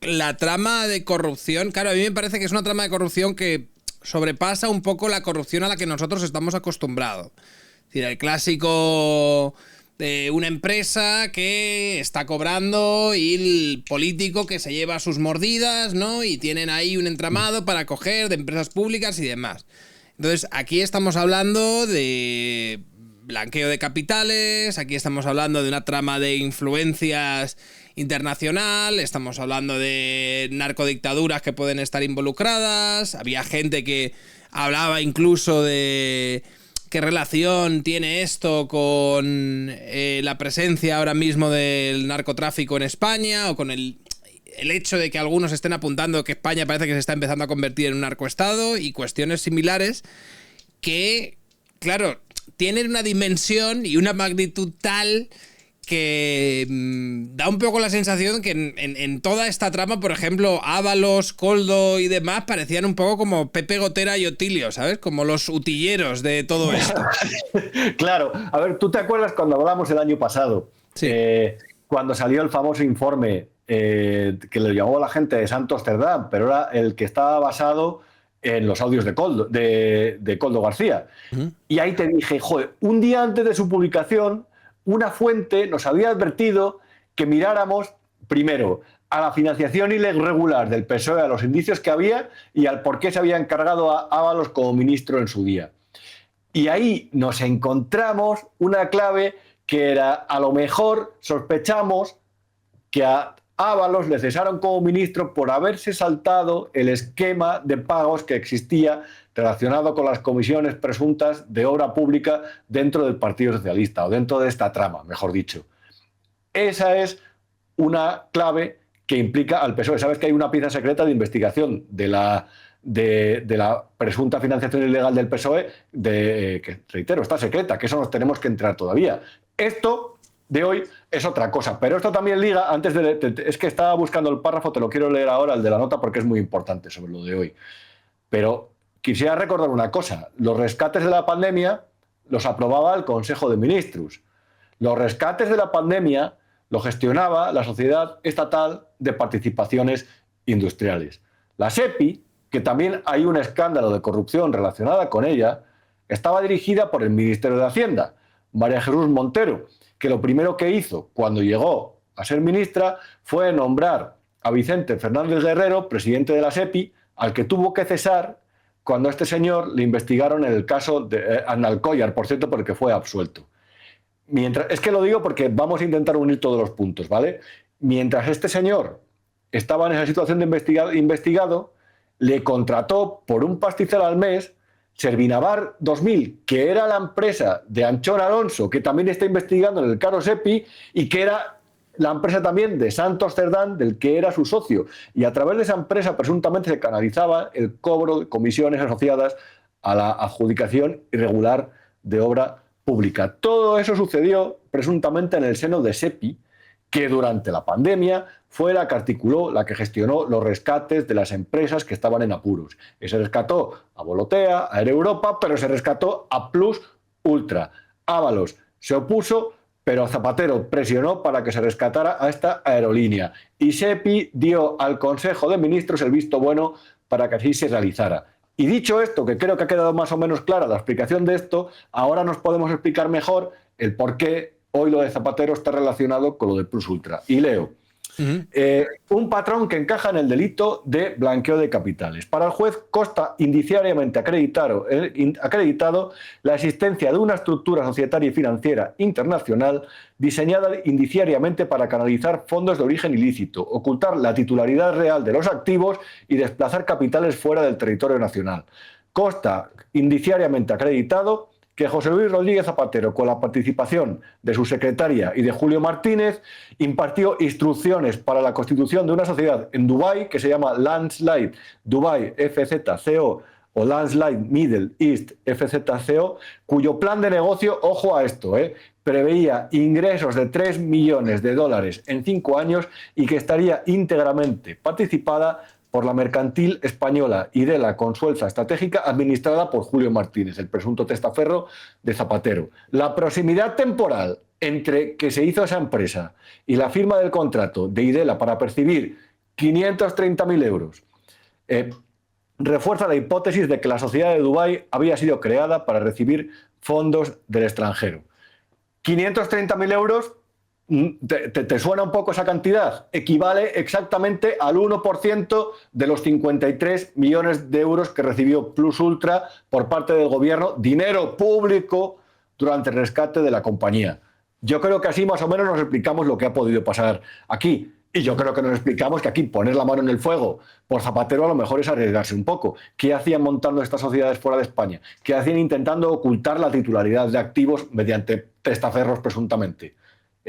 la trama de corrupción, claro, a mí me parece que es una trama de corrupción que sobrepasa un poco la corrupción a la que nosotros estamos acostumbrados. Es decir, el clásico de una empresa que está cobrando y el político que se lleva sus mordidas, ¿no? Y tienen ahí un entramado para coger de empresas públicas y demás. Entonces, aquí estamos hablando de blanqueo de capitales, aquí estamos hablando de una trama de influencias internacional, estamos hablando de narcodictaduras que pueden estar involucradas, había gente que hablaba incluso de qué relación tiene esto con la presencia ahora mismo del narcotráfico en España o con el hecho de que algunos estén apuntando que España parece que se está empezando a convertir en un narcoestado y cuestiones similares que, claro, tienen una dimensión y una magnitud tal que da un poco la sensación que en toda esta trama, por ejemplo, Ábalos, Koldo y demás parecían un poco como Pepe Gotera y Otilio, ¿sabes? Como los utilleros de todo esto. Claro. A ver, ¿tú te acuerdas cuando hablamos el año pasado? Sí. Cuando salió el famoso informe que le llamó la gente de Santo Amsterdam, pero era el que estaba basado en los audios de Koldo García. Uh-huh. Y ahí te dije, joder, un día antes de su publicación, una fuente nos había advertido que miráramos primero a la financiación irregular del PSOE, a los indicios que había y al por qué se había encargado a Ábalos como ministro en su día. Y ahí nos encontramos una clave que era, a lo mejor sospechamos que a Ábalos le cesaron como ministro por haberse saltado el esquema de pagos que existía relacionado con las comisiones presuntas de obra pública dentro del Partido Socialista, o dentro de esta trama, mejor dicho. Esa es una clave que implica al PSOE. Sabes que hay una pieza secreta de investigación de la presunta financiación ilegal del PSOE, que, reitero, está secreta, que eso nos tenemos que enterar todavía. Esto de hoy es otra cosa, pero esto también liga, es que estaba buscando el párrafo, te lo quiero leer ahora, el de la nota, porque es muy importante sobre lo de hoy. Pero quisiera recordar una cosa, los rescates de la pandemia los aprobaba el Consejo de Ministros. Los rescates de la pandemia lo gestionaba la Sociedad Estatal de Participaciones Industriales. La SEPI, que también hay un escándalo de corrupción relacionada con ella, estaba dirigida por el Ministerio de Hacienda, María Jesús Montero, que lo primero que hizo cuando llegó a ser ministra fue nombrar a Vicente Fernández Guerrero, presidente de la SEPI, al que tuvo que cesar cuando a este señor le investigaron en el caso de Analcollar, por cierto, porque fue absuelto. Es que lo digo porque vamos a intentar unir todos los puntos, ¿vale? Mientras este señor estaba en esa situación de investigado, le contrató por un pastizal al mes Servinavar 2000, que era la empresa de Anchón Alonso, que también está investigando en el caso SEPI y que era la empresa también de Santos Cerdán, del que era su socio. Y a través de esa empresa presuntamente se canalizaba el cobro de comisiones asociadas a la adjudicación irregular de obra pública. Todo eso sucedió presuntamente en el seno de SEPI, que durante la pandemia fue la que articuló, la que gestionó los rescates de las empresas que estaban en apuros. Y se rescató a Volotea, a Air Europa, pero se rescató a Plus Ultra. Ábalos se opuso, pero Zapatero presionó para que se rescatara a esta aerolínea. Y SEPI dio al Consejo de Ministros el visto bueno para que así se realizara. Y dicho esto, que creo que ha quedado más o menos clara la explicación de esto, ahora nos podemos explicar mejor el por qué hoy lo de Zapatero está relacionado con lo de Plus Ultra. Y leo. Un patrón que encaja en el delito de blanqueo de capitales. Para el juez consta indiciariamente acreditado la existencia de una estructura societaria y financiera internacional diseñada indiciariamente para canalizar fondos de origen ilícito, ocultar la titularidad real de los activos y desplazar capitales fuera del territorio nacional. Consta indiciariamente acreditado que José Luis Rodríguez Zapatero, con la participación de su secretaria y de Julio Martínez, impartió instrucciones para la constitución de una sociedad en Dubái que se llama Landslide Dubai FZCO o Landslide Middle East FZCO, cuyo plan de negocio, ojo a esto, preveía ingresos de $3 millones en 5 años y que estaría íntegramente participada por la mercantil española Idela Consuelza Estratégica, administrada por Julio Martínez, el presunto testaferro de Zapatero. La proximidad temporal entre que se hizo esa empresa y la firma del contrato de Idela para percibir 530.000 euros refuerza la hipótesis de que la sociedad de Dubái había sido creada para recibir fondos del extranjero. 530.000 euros. ¿Te suena un poco esa cantidad? Equivale exactamente al 1% de los 53 millones de euros que recibió Plus Ultra por parte del gobierno, dinero público, durante el rescate de la compañía. Yo creo que así más o menos nos explicamos lo que ha podido pasar aquí. Y yo creo que nos explicamos que aquí poner la mano en el fuego por Zapatero a lo mejor es arriesgarse un poco. ¿Qué hacían montando estas sociedades fuera de España? ¿Qué hacían intentando ocultar la titularidad de activos mediante testaferros presuntamente?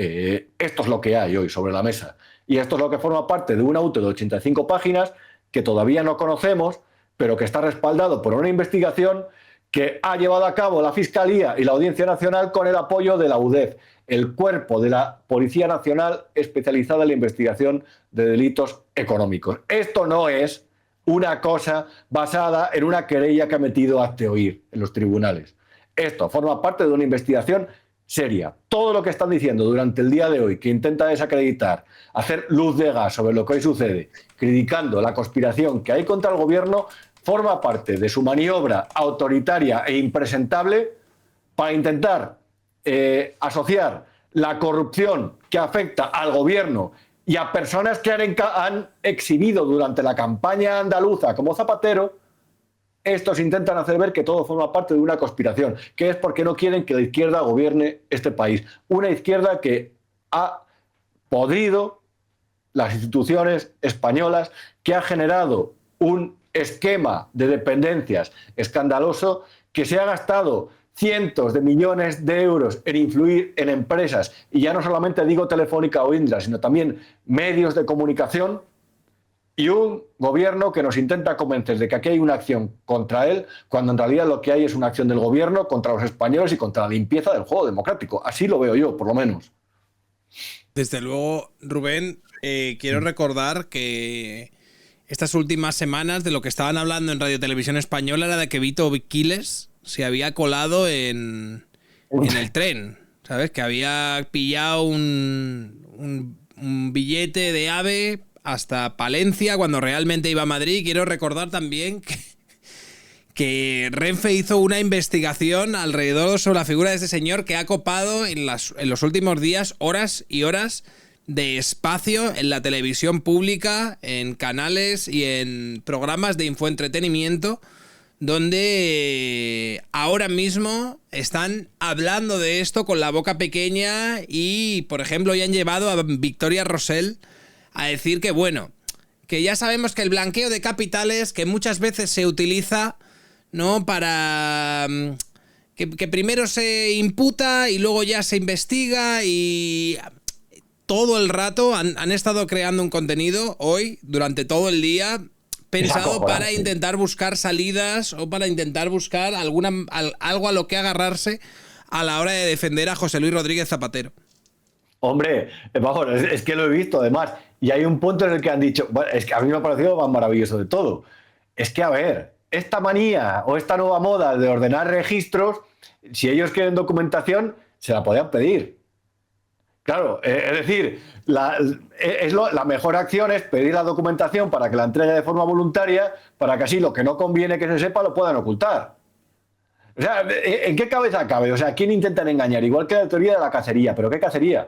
Esto es lo que hay hoy sobre la mesa. Y esto es lo que forma parte de un auto de 85 páginas que todavía no conocemos, pero que está respaldado por una investigación que ha llevado a cabo la Fiscalía y la Audiencia Nacional con el apoyo de la UDEF, el cuerpo de la Policía Nacional especializada en la investigación de delitos económicos. Esto no es una cosa basada en una querella que ha metido hazte oír en los tribunales. Esto forma parte de una investigación seria. Todo lo que están diciendo durante el día de hoy, que intenta desacreditar, hacer luz de gas sobre lo que hoy sucede, criticando la conspiración que hay contra el gobierno, forma parte de su maniobra autoritaria e impresentable para intentar asociar la corrupción que afecta al gobierno y a personas que han exhibido durante la campaña andaluza como Zapatero. Estos intentan hacer ver que todo forma parte de una conspiración, que es porque no quieren que la izquierda gobierne este país. Una izquierda que ha podrido las instituciones españolas, que ha generado un esquema de dependencias escandaloso, que se ha gastado cientos de millones de euros en influir en empresas, y ya no solamente digo Telefónica o Indra, sino también medios de comunicación, y un gobierno que nos intenta convencer de que aquí hay una acción contra él, cuando en realidad lo que hay es una acción del gobierno contra los españoles y contra la limpieza del juego democrático. Así lo veo yo, por lo menos. Desde luego, Rubén, quiero recordar que estas últimas semanas de lo que estaban hablando en Radio Televisión Española era de que Vito Quiles se había colado en el tren, ¿sabes? Que había pillado un billete de AVE hasta Palencia cuando realmente iba a Madrid. Quiero recordar también que Renfe hizo una investigación alrededor sobre la figura de este señor, que ha copado en los últimos días horas y horas de espacio en la televisión pública, en canales y en programas de infoentretenimiento, donde ahora mismo están hablando de esto con la boca pequeña y, por ejemplo, ya han llevado a Victoria Rosell a decir que, bueno, que ya sabemos que el blanqueo de capitales, que muchas veces se utiliza, ¿no?, para que primero se imputa y luego ya se investiga, y todo el rato, han estado creando un contenido hoy, durante todo el día, pensado para intentar buscar salidas o para intentar buscar algo a lo que agarrarse a la hora de defender a José Luis Rodríguez Zapatero. Hombre, vamos, es que lo he visto además. Y hay un punto en el que han dicho, bueno, es que a mí me ha parecido lo más maravilloso de todo. Es que, a ver, esta manía o esta nueva moda de ordenar registros, si ellos quieren documentación, se la podían pedir. Claro, es decir, la mejor acción es pedir la documentación para que la entregue de forma voluntaria, para que así lo que no conviene que se sepa lo puedan ocultar. O sea, ¿en qué cabeza cabe? O sea, ¿quién intentan engañar? Igual que la teoría de la cacería. ¿Pero qué cacería?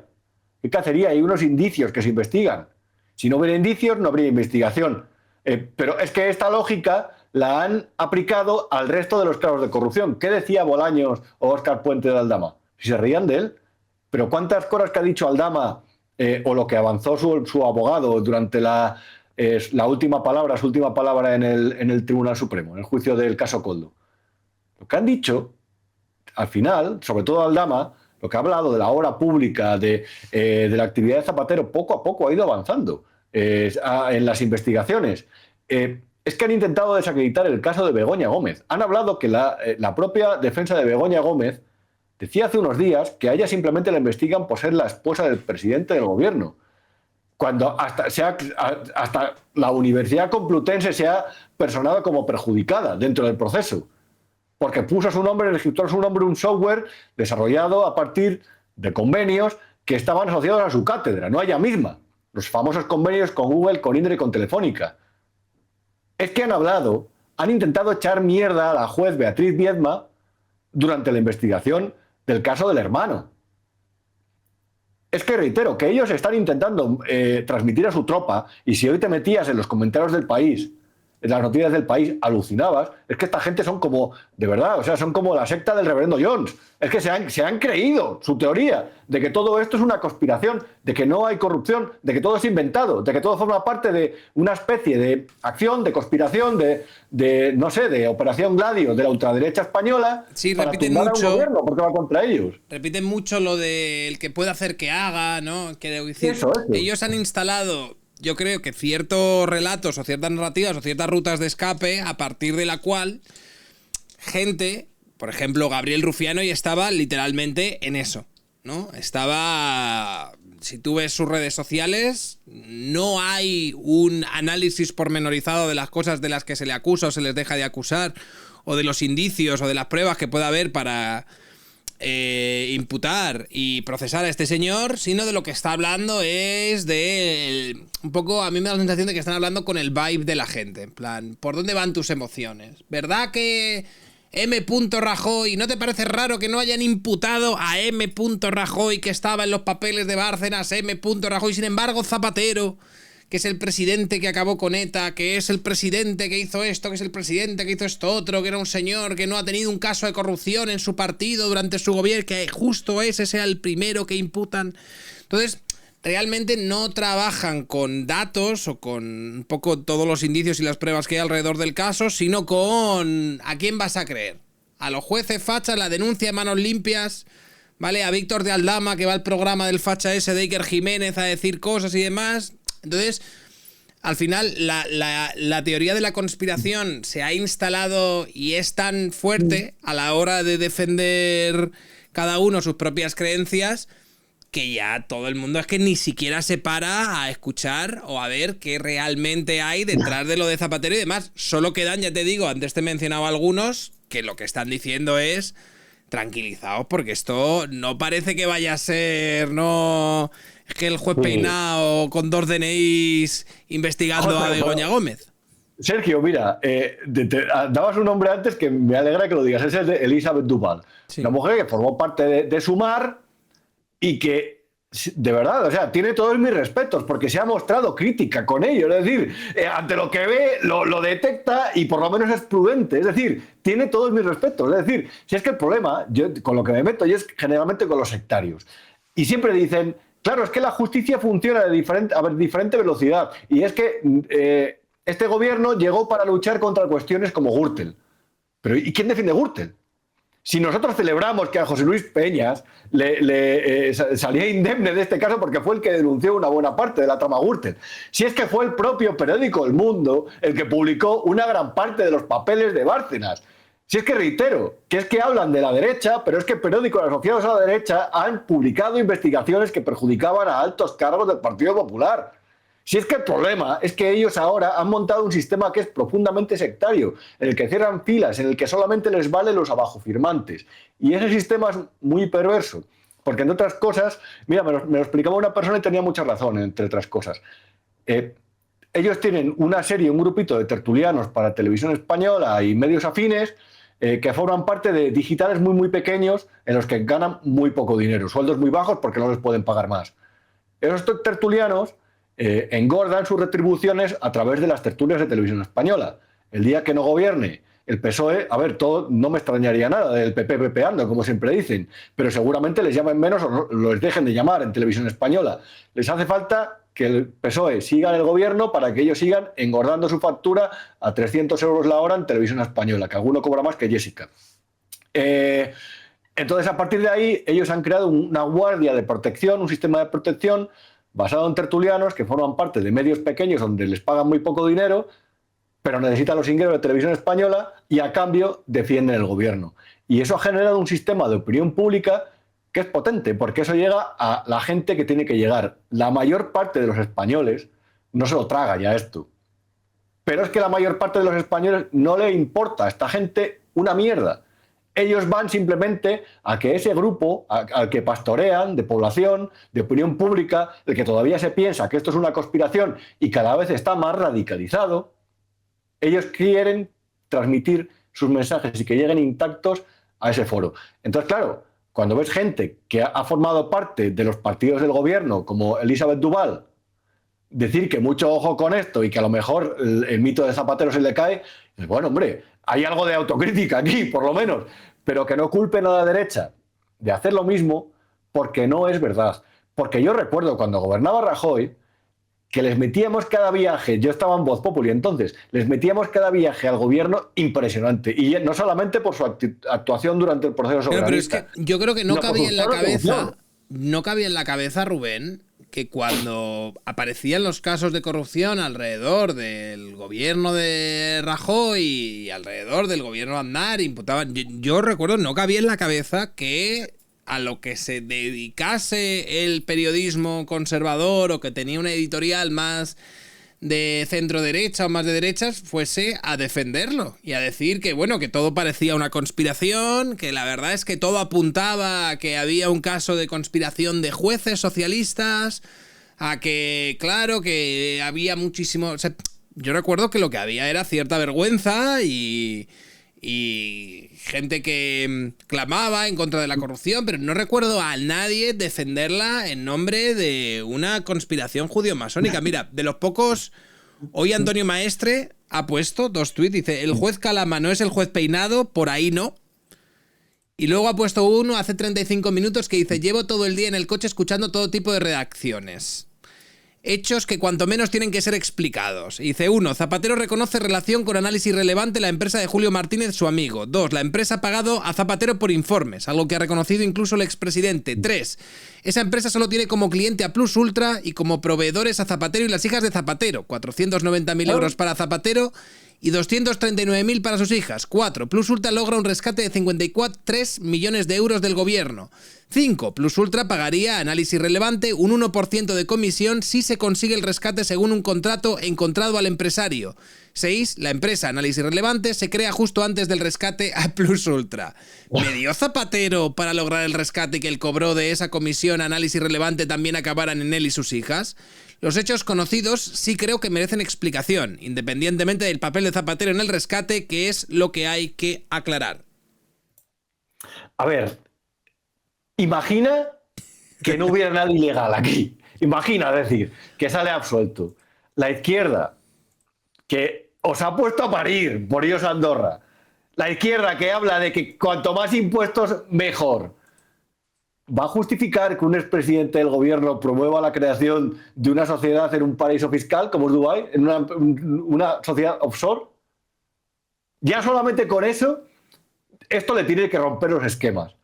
¿Qué cacería? Hay unos indicios que se investigan. Si no hubiera indicios, no habría investigación. Pero es que esta lógica la han aplicado al resto de los casos de corrupción. ¿Qué decía Bolaños o Óscar Puente de Aldama? Si se reían de él. Pero ¿cuántas cosas que ha dicho Aldama o lo que avanzó su abogado durante la última palabra, su última palabra en el Tribunal Supremo, en el juicio del caso Koldo? Lo que han dicho, al final, sobre todo Aldama, lo que ha hablado de la obra pública, de la actividad de Zapatero, poco a poco ha ido avanzando en las investigaciones. Es que han intentado desacreditar el caso de Begoña Gómez. Han hablado que la propia defensa de Begoña Gómez decía hace unos días que a ella simplemente la investigan por ser la esposa del presidente del gobierno. Cuando hasta la Universidad Complutense se ha personado como perjudicada dentro del proceso. Porque puso su nombre, registró su nombre un software desarrollado a partir de convenios que estaban asociados a su cátedra, no a ella misma. Los famosos convenios con Google, con Indra y con Telefónica. Es que han intentado echar mierda a la juez Beatriz Viedma durante la investigación del caso del hermano. Es que reitero, que ellos están intentando transmitir a su tropa, y si hoy te metías en los comentarios del País, en las noticias del País, alucinabas, es que esta gente son como, de verdad, o sea, son como la secta del reverendo Jones. Es que se han creído su teoría de que todo esto es una conspiración, de que no hay corrupción, de que todo es inventado, de que todo forma parte de una especie de acción, de conspiración, no sé, de Operación Gladio, de la ultraderecha española, sí, para tumbar a un gobierno porque va contra ellos. Repiten mucho lo del que puede hacer que haga, ¿no? Quiero decir, Eso. Ellos han instalado, yo creo que ciertos relatos o ciertas narrativas o ciertas rutas de escape a partir de la cual gente, por ejemplo Gabriel Rufiano, ya estaba literalmente en eso, ¿no? Estaba, si tú ves sus redes sociales, no hay un análisis pormenorizado de las cosas de las que se le acusa o se les deja de acusar, o de los indicios o de las pruebas que pueda haber para imputar y procesar a este señor, sino de lo que está hablando es de un poco, a mí me da la sensación de que están hablando con el vibe de la gente, en plan, ¿por dónde van tus emociones? ¿Verdad que M. Rajoy, no te parece raro que no hayan imputado a M. Rajoy, que estaba en los papeles de Bárcenas, M. Rajoy, sin embargo Zapatero, que es el presidente que acabó con ETA, que es el presidente que hizo esto, que es el presidente que hizo esto otro, que era un señor que no ha tenido un caso de corrupción en su partido durante su gobierno, que justo ese sea el primero que imputan? Entonces, realmente no trabajan con datos o con un poco todos los indicios y las pruebas que hay alrededor del caso, sino con ¿a quién vas a creer? A los jueces fachas, la denuncia de manos limpias, ¿vale? A Víctor de Aldama, que va al programa del facha ese de Iker Jiménez a decir cosas y demás. Entonces, al final, la teoría de la conspiración se ha instalado y es tan fuerte a la hora de defender cada uno sus propias creencias, que ya todo el mundo es que ni siquiera se para a escuchar o a ver qué realmente hay detrás de lo de Zapatero y demás. Solo quedan, ya te digo, antes te he mencionado algunos, que lo que están diciendo es: tranquilizaos, porque esto no parece que vaya a ser, no... Es que el juez Peinado con 2 DNIs investigando a Begoña Gómez. Sergio, mira, dabas un nombre antes que me alegra que lo digas. Ese es de Elizabeth Duval. Sí. Una mujer que formó parte de Sumar y que, de verdad, o sea, tiene todos mis respetos porque se ha mostrado crítica con ello. Es decir, ante lo que ve, lo detecta y por lo menos es prudente. Es decir, tiene todos mis respetos. Es decir, si es que el problema, yo con lo que me meto, yo es generalmente con los sectarios. Y siempre dicen: claro, es que la justicia funciona a diferente velocidad. Y es que este gobierno llegó para luchar contra cuestiones como Gürtel. Pero ¿y quién defiende Gürtel? Si nosotros celebramos que a José Luis Peñas salía indemne de este caso porque fue el que denunció una buena parte de la trama Gürtel. Si es que fue el propio periódico El Mundo el que publicó una gran parte de los papeles de Bárcenas. Si es que reitero, que es que hablan de la derecha, pero es que periódicos asociados a la derecha han publicado investigaciones que perjudicaban a altos cargos del Partido Popular. Si es que el problema es que ellos ahora han montado un sistema que es profundamente sectario, en el que cierran filas, en el que solamente les valen los abajofirmantes. Y ese sistema es muy perverso, porque entre otras cosas, mira, me lo explicaba una persona y tenía mucha razón, entre otras cosas. Ellos tienen una serie, un grupito de tertulianos para Televisión Española y medios afines, que forman parte de digitales muy, muy pequeños, en los que ganan muy poco dinero, sueldos muy bajos porque no les pueden pagar más. Esos tertulianos engordan sus retribuciones a través de las tertulias de Televisión Española. El día que no gobierne el PSOE, a ver, todo, no me extrañaría nada del PP pepeando, como siempre dicen, pero seguramente les llamen menos o los dejen de llamar en Televisión Española. Les hace falta que el PSOE siga en el gobierno para que ellos sigan engordando su factura a 300 euros la hora en Televisión Española, que alguno cobra más que Jessica. Entonces, a partir de ahí, ellos han creado una guardia de protección, un sistema de protección basado en tertulianos que forman parte de medios pequeños donde les pagan muy poco dinero, pero necesitan los ingresos de Televisión Española y a cambio defienden el gobierno. Y eso ha generado un sistema de opinión pública que es potente, porque eso llega a la gente que tiene que llegar. La mayor parte de los españoles no se lo traga ya esto. Pero es que la mayor parte de los españoles no le importa a esta gente una mierda. Ellos van simplemente a que ese grupo al que pastorean de población, de opinión pública, el que todavía se piensa que esto es una conspiración y cada vez está más radicalizado, ellos quieren transmitir sus mensajes y que lleguen intactos a ese foro. Entonces, claro, cuando ves gente que ha formado parte de los partidos del gobierno, como Elisabeth Duval, decir que mucho ojo con esto y que a lo mejor el mito de Zapatero se le cae, pues bueno, hombre, hay algo de autocrítica aquí, por lo menos, pero que no culpen a la derecha de hacer lo mismo porque no es verdad. Porque yo recuerdo cuando gobernaba Rajoy que les metíamos cada viaje, yo estaba en Voz Populi entonces, les metíamos cada viaje al gobierno impresionante, y no solamente por su actuación durante el proceso soberanista. Pero es que yo creo que no cabía en la cabeza, Rubén, que cuando aparecían los casos de corrupción alrededor del gobierno de Rajoy y alrededor del gobierno de Aznar, imputaban. Yo recuerdo, no cabía en la cabeza que a lo que se dedicase el periodismo conservador o que tenía una editorial más de centro derecha o más de derechas fuese a defenderlo y a decir que bueno, que todo parecía una conspiración, que la verdad es que todo apuntaba a que había un caso de conspiración de jueces socialistas, a que claro, que había muchísimo, o sea, yo recuerdo que lo que había era cierta vergüenza y gente que clamaba en contra de la corrupción, pero no recuerdo a nadie defenderla en nombre de una conspiración judío-masónica. Mira, de los pocos, hoy Antonio Maestre ha puesto 2 tuits, dice, el juez Calama no es el juez Peinado, por ahí no. Y luego ha puesto uno hace 35 minutos que dice, llevo todo el día en el coche escuchando todo tipo de redacciones. Hechos que cuanto menos tienen que ser explicados. Dice 1. Zapatero reconoce relación con análisis relevante la empresa de Julio Martínez, su amigo. 2. La empresa ha pagado a Zapatero por informes, algo que ha reconocido incluso el expresidente. 3. Esa empresa solo tiene como cliente a Plus Ultra y como proveedores a Zapatero y las hijas de Zapatero. 490.000 euros para Zapatero y 239.000 para sus hijas. 4. Plus Ultra logra un rescate de 53 millones de euros del gobierno. 5. Plus Ultra pagaría a Análisis Relevante un 1% de comisión si se consigue el rescate según un contrato encontrado al empresario. 6. La empresa Análisis Relevante se crea justo antes del rescate a Plus Ultra. ¿Me dio Zapatero para lograr el rescate y que el cobro de esa comisión Análisis Relevante también acabaran en él y sus hijas? Los hechos conocidos sí creo que merecen explicación, independientemente del papel de Zapatero en el rescate, que es lo que hay que aclarar. A ver, imagina que no hubiera nada ilegal aquí. Imagina, es decir, que sale absuelto. La izquierda, que os ha puesto a parir, por Dios Andorra. La izquierda que habla de que cuanto más impuestos, mejor. ¿Va a justificar que un expresidente del gobierno promueva la creación de una sociedad en un paraíso fiscal como es Dubái, en una sociedad offshore? Ya solamente con eso esto le tiene que romper los esquemas.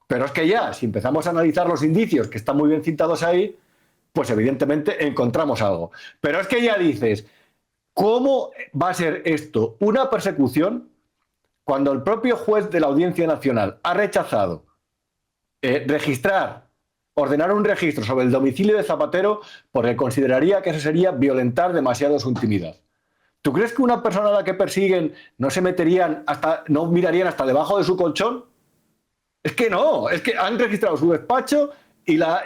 Pero es que ya, si empezamos a analizar los indicios que están muy bien citados ahí, pues evidentemente encontramos algo. Pero es que ya dices, ¿cómo va a ser esto una persecución cuando el propio juez de la Audiencia Nacional ha rechazado ordenar un registro sobre el domicilio de Zapatero porque consideraría que eso sería violentar demasiado su intimidad? ¿Tú crees que una persona a la que persiguen no no mirarían hasta debajo de su colchón? Es que no, es que han registrado su despacho y la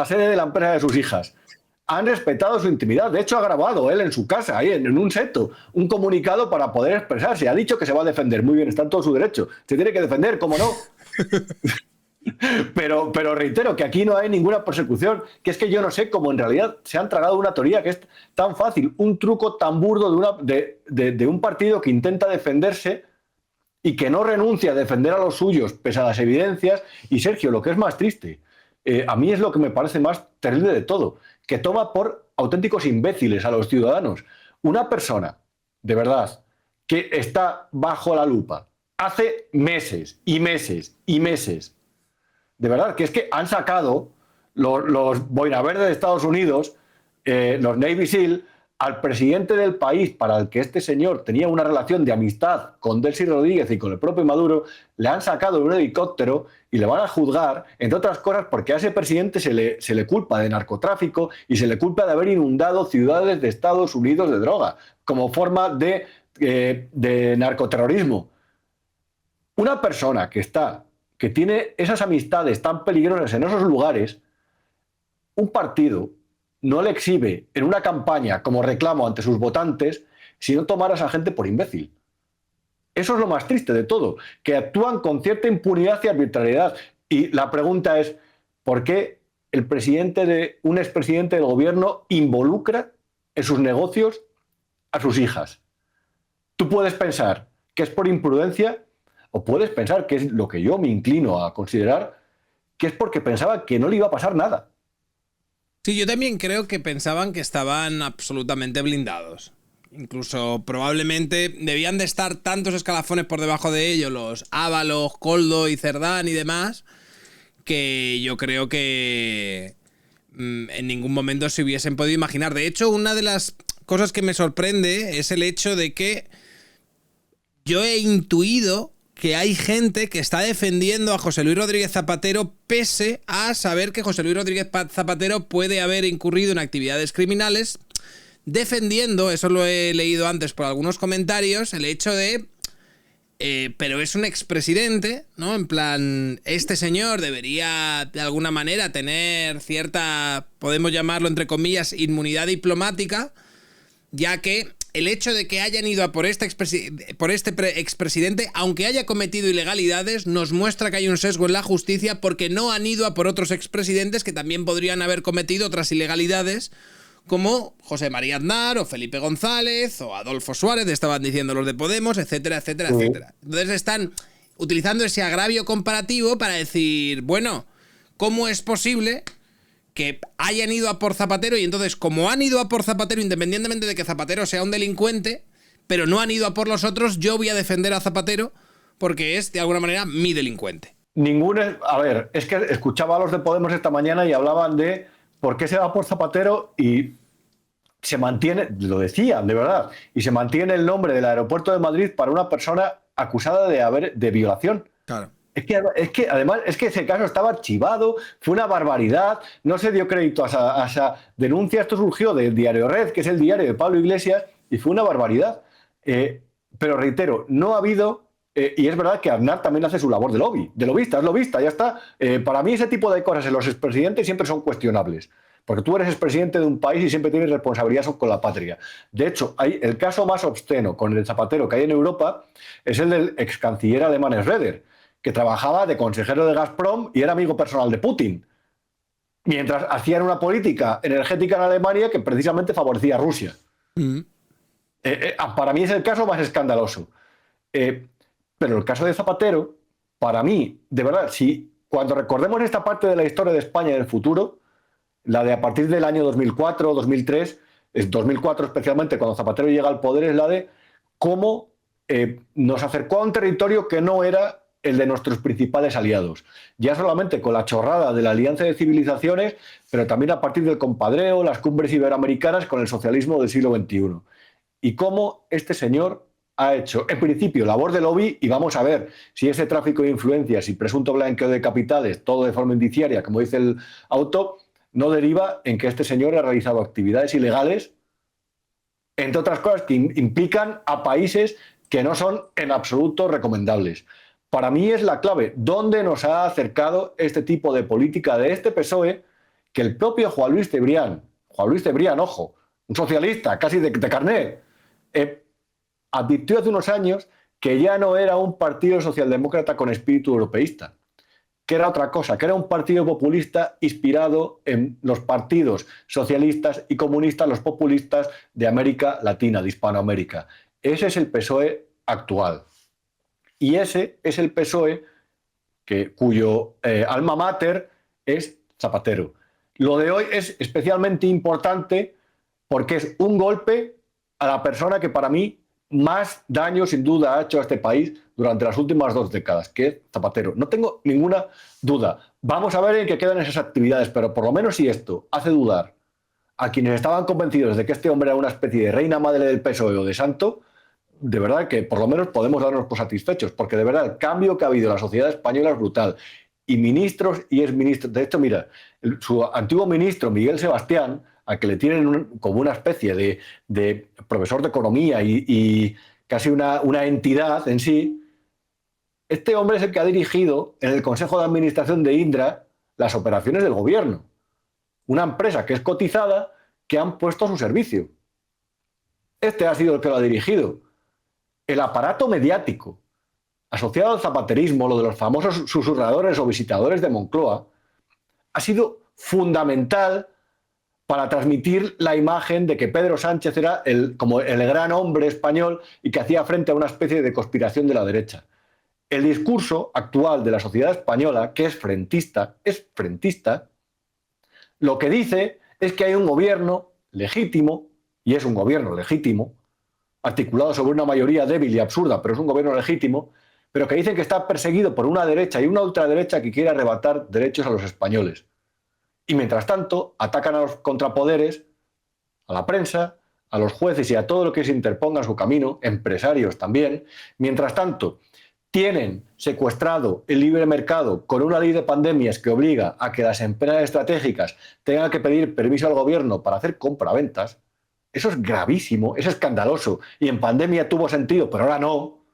sede de la empresa de sus hijas. Han respetado su intimidad. De hecho, ha grabado él en su casa, ahí en un seto, un comunicado para poder expresarse. Ha dicho que se va a defender. Muy bien, está en todo su derecho. Se tiene que defender, ¿cómo no? Pero reitero que aquí no hay ninguna persecución, que es que yo no sé cómo en realidad se han tragado una teoría que es tan fácil, un truco tan burdo de un partido que intenta defenderse y que no renuncia a defender a los suyos pese a las evidencias. Y Sergio, lo que es más triste, a mí es lo que me parece más terrible de todo, que toma por auténticos imbéciles a los ciudadanos. Una persona, de verdad, que está bajo la lupa hace meses y meses y meses, de verdad, que es que han sacado los Boina Verde de Estados Unidos, los Navy SEAL, al presidente del país para el que este señor tenía una relación de amistad con Delcy Rodríguez y con el propio Maduro, le han sacado en un helicóptero y le van a juzgar, entre otras cosas, porque a ese presidente se le culpa de narcotráfico y se le culpa de haber inundado ciudades de Estados Unidos de droga, como forma de narcoterrorismo. Una persona que tiene esas amistades tan peligrosas en esos lugares, un partido no le exhibe en una campaña como reclamo ante sus votantes si no tomara a esa gente por imbécil. Eso es lo más triste de todo, que actúan con cierta impunidad y arbitrariedad. Y la pregunta es, ¿por qué un expresidente del gobierno involucra en sus negocios a sus hijas? Tú puedes pensar que es por imprudencia o puedes pensar, que es lo que yo me inclino a considerar, que es porque pensaba que no le iba a pasar nada. Sí, yo también creo que pensaban que estaban absolutamente blindados. Incluso probablemente debían de estar tantos escalafones por debajo de ellos, los Ábalos, Koldo y Cerdán y demás, que yo creo que en ningún momento se hubiesen podido imaginar. De hecho, una de las cosas que me sorprende es el hecho de que yo he intuido que hay gente que está defendiendo a José Luis Rodríguez Zapatero pese a saber que José Luis Rodríguez Zapatero puede haber incurrido en actividades criminales, defendiendo, eso lo he leído antes por algunos comentarios, el hecho de pero es un expresidente, ¿no? En plan, este señor debería de alguna manera tener cierta, podemos llamarlo entre comillas, inmunidad diplomática, ya que el hecho de que hayan ido a por este expresidente, aunque haya cometido ilegalidades, nos muestra que hay un sesgo en la justicia porque no han ido a por otros expresidentes que también podrían haber cometido otras ilegalidades, como José María Aznar o Felipe González o Adolfo Suárez, estaban diciendo los de Podemos, etcétera, etcétera, etcétera. Entonces están utilizando ese agravio comparativo para decir, bueno, ¿cómo es posible que hayan ido a por Zapatero? Y entonces, como han ido a por Zapatero, independientemente de que Zapatero sea un delincuente, pero no han ido a por los otros, yo voy a defender a Zapatero porque es, de alguna manera, mi delincuente. A ver, es que escuchaba a los de Podemos esta mañana y hablaban de por qué se va por Zapatero y se mantiene, lo decían, de verdad, y se mantiene el nombre del aeropuerto de Madrid para una persona acusada de violación. Claro. Es que además ese caso estaba archivado, fue una barbaridad, no se dio crédito a esa denuncia. Esto surgió del Diario Red, que es el diario de Pablo Iglesias, y fue una barbaridad. Pero reitero, no ha habido, y es verdad que Aznar también hace su labor de lobista, es lobista, ya está. Para mí ese tipo de cosas en los expresidentes siempre son cuestionables, porque tú eres expresidente de un país y siempre tienes responsabilidad con la patria. De hecho, el caso más obsceno con el Zapatero que hay en Europa es el del ex canciller alemán Schröder, que trabajaba de consejero de Gazprom y era amigo personal de Putin, mientras hacían una política energética en Alemania que precisamente favorecía a Rusia. Para mí es el caso más escandaloso. Pero el caso de Zapatero, para mí, de verdad, si cuando recordemos esta parte de la historia de España del futuro, la de a partir del año 2004, 2003, 2004 especialmente, cuando Zapatero llega al poder, es la de cómo nos acercó a un territorio que no era el de nuestros principales aliados. Ya solamente con la chorrada de la Alianza de Civilizaciones, pero también a partir del compadreo, las cumbres iberoamericanas con el socialismo del siglo XXI. Y cómo este señor ha hecho, en principio, labor de lobby, y vamos a ver si ese tráfico de influencias y presunto blanqueo de capitales, todo de forma indiciaria, como dice el auto, no deriva en que este señor ha realizado actividades ilegales, entre otras cosas que implican a países que no son en absoluto recomendables. Para mí es la clave. ¿Dónde nos ha acercado este tipo de política de este PSOE que el propio Juan Luis Cebrián, ojo, un socialista casi de carnet, advirtió hace unos años que ya no era un partido socialdemócrata con espíritu europeísta, que era otra cosa, que era un partido populista inspirado en los partidos socialistas y comunistas, los populistas de América Latina, de Hispanoamérica. Ese es el PSOE actual. Y ese es el PSOE cuyo alma mater es Zapatero. Lo de hoy es especialmente importante porque es un golpe a la persona que para mí más daño sin duda ha hecho a este país durante las últimas 2 décadas, que es Zapatero. No tengo ninguna duda. Vamos a ver en qué quedan esas actividades, pero por lo menos si esto hace dudar a quienes estaban convencidos de que este hombre era una especie de reina madre del PSOE o de santo, de verdad que por lo menos podemos darnos por satisfechos, porque de verdad el cambio que ha habido en la sociedad española es brutal. Y ministros y exministros, de hecho, mira, su antiguo ministro, Miguel Sebastián, al que le tienen como una especie de profesor de economía y casi una entidad en sí, este hombre es el que ha dirigido en el Consejo de Administración de Indra las operaciones del gobierno. Una empresa que es cotizada que han puesto a su servicio. Este ha sido el que lo ha dirigido. El aparato mediático asociado al zapaterismo, lo de los famosos susurradores o visitadores de Moncloa, ha sido fundamental para transmitir la imagen de que Pedro Sánchez era como el gran hombre español y que hacía frente a una especie de conspiración de la derecha. El discurso actual de la sociedad española, que es frentista, lo que dice es que hay un gobierno legítimo, y es un gobierno legítimo, articulado sobre una mayoría débil y absurda, pero es un gobierno legítimo, pero que dicen que está perseguido por una derecha y una ultraderecha que quiere arrebatar derechos a los españoles. Y mientras tanto, atacan a los contrapoderes, a la prensa, a los jueces y a todo lo que se interponga en su camino, empresarios también. Mientras tanto, tienen secuestrado el libre mercado con una ley de pandemias que obliga a que las empresas estratégicas tengan que pedir permiso al gobierno para hacer compraventas. Eso es gravísimo, es escandaloso. Y en pandemia tuvo sentido, pero ahora no.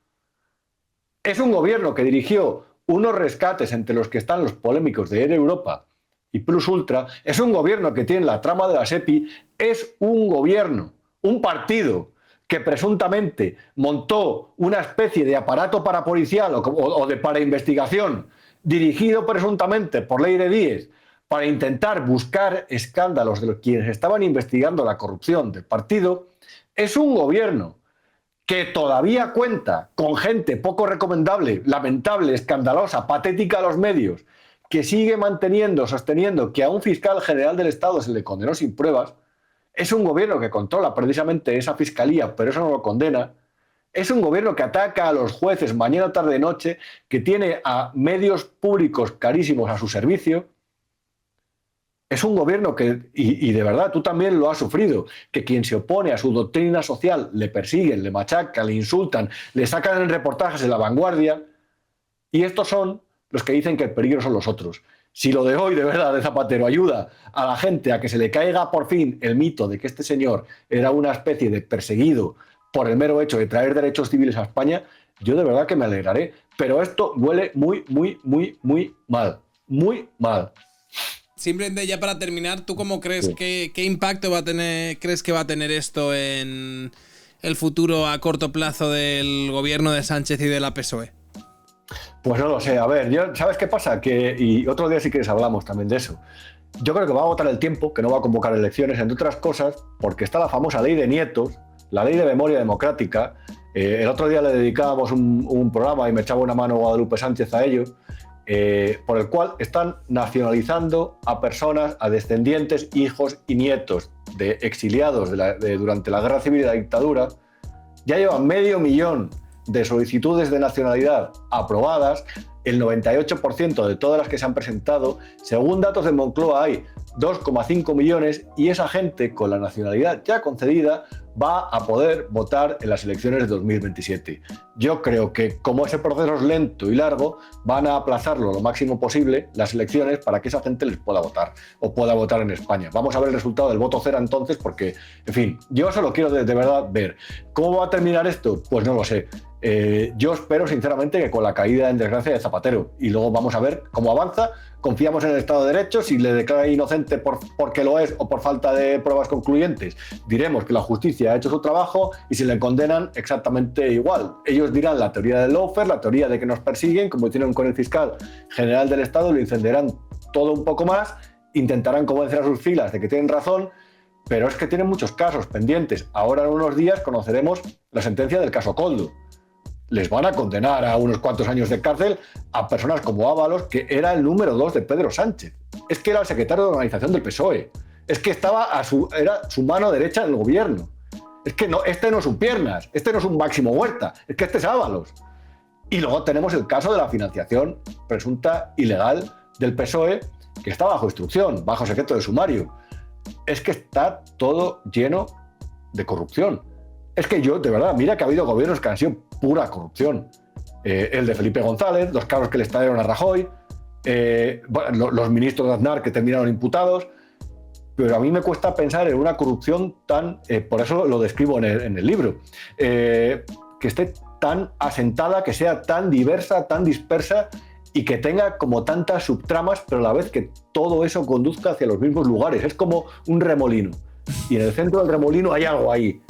Es un gobierno que dirigió unos rescates entre los que están los polémicos de Air Europa y Plus Ultra. Es un gobierno que tiene la trama de la SEPI. Es un gobierno, un partido que presuntamente montó una especie de aparato parapolicial o de parainvestigación dirigido presuntamente por Leire Díez para intentar buscar escándalos de los quienes estaban investigando la corrupción del partido. Es un gobierno que todavía cuenta con gente poco recomendable, lamentable, escandalosa, patética a los medios, que sigue sosteniendo que a un fiscal general del Estado se le condenó sin pruebas. Es un gobierno que controla precisamente esa fiscalía, pero eso no lo condena. Es un gobierno que ataca a los jueces mañana, tarde, noche, que tiene a medios públicos carísimos a su servicio. Es un gobierno que, y de verdad tú también lo has sufrido, que quien se opone a su doctrina social le persiguen, le machacan, le insultan, le sacan en reportajes en La Vanguardia, y estos son los que dicen que el peligro son los otros. Si lo de hoy, de verdad, de Zapatero ayuda a la gente a que se le caiga por fin el mito de que este señor era una especie de perseguido por el mero hecho de traer derechos civiles a España, yo de verdad que me alegraré. Pero esto huele muy, muy, muy, muy mal. Muy mal. Simplemente ya para terminar, ¿tú cómo crees qué impacto crees que va a tener esto en el futuro a corto plazo del gobierno de Sánchez y de la PSOE? Pues no lo sé. A ver, ¿sabes qué pasa? Y otro día si quieres hablamos también de eso. Yo creo que va a agotar el tiempo, que no va a convocar elecciones, entre otras cosas, porque está la famosa ley de nietos, la ley de memoria democrática. El otro día le dedicábamos un programa y me echaba una mano Guadalupe Sánchez a ello, por el cual están nacionalizando a personas, a descendientes, hijos y nietos de exiliados durante la Guerra Civil y la dictadura. Ya llevan 500.000 de solicitudes de nacionalidad aprobadas, el 98% de todas las que se han presentado, según datos de Moncloa hay 2,5 millones y esa gente con la nacionalidad ya concedida va a poder votar en las elecciones de 2027. Yo creo que como ese proceso es lento y largo, van a aplazarlo lo máximo posible las elecciones para que esa gente les pueda votar o pueda votar en España. Vamos a ver el resultado del voto cero entonces porque, en fin, yo solo quiero de verdad ver. ¿Cómo va a terminar esto? Pues no lo sé. Yo espero sinceramente que con la caída en desgracia de Zapatero y luego vamos a ver cómo avanza. Confiamos en el Estado de Derecho, si le declara inocente porque lo es o por falta de pruebas concluyentes, diremos que la justicia ha hecho su trabajo y si le condenan exactamente igual. Ellos dirán la teoría del lawfare, la teoría de que nos persiguen, como hicieron con el fiscal general del Estado, lo incendiarán todo un poco más, intentarán convencer a sus filas de que tienen razón, pero es que tienen muchos casos pendientes. Ahora en unos días conoceremos la sentencia del caso Koldo. Les van a condenar a unos cuantos años de cárcel a personas como Ábalos, que era el número 2 de Pedro Sánchez. Es que era el secretario de organización del PSOE. Es que era su mano derecha del gobierno. Es que no, este no es un Piernas, este no es un Máximo Huerta, es que este es Ábalos. Y luego tenemos el caso de la financiación presunta ilegal del PSOE, que está bajo instrucción, bajo secreto de sumario. Es que está todo lleno de corrupción. Es que yo, de verdad, mira que ha habido gobiernos que han sido pura corrupción. El de Felipe González, los cargos que le estallaron a Rajoy, los ministros de Aznar que terminaron imputados, pero a mí me cuesta pensar en una corrupción tan, por eso lo describo en el libro, que esté tan asentada, que sea tan diversa, tan dispersa y que tenga como tantas subtramas, pero a la vez que todo eso conduzca hacia los mismos lugares. Es como un remolino. Y en el centro del remolino hay algo ahí.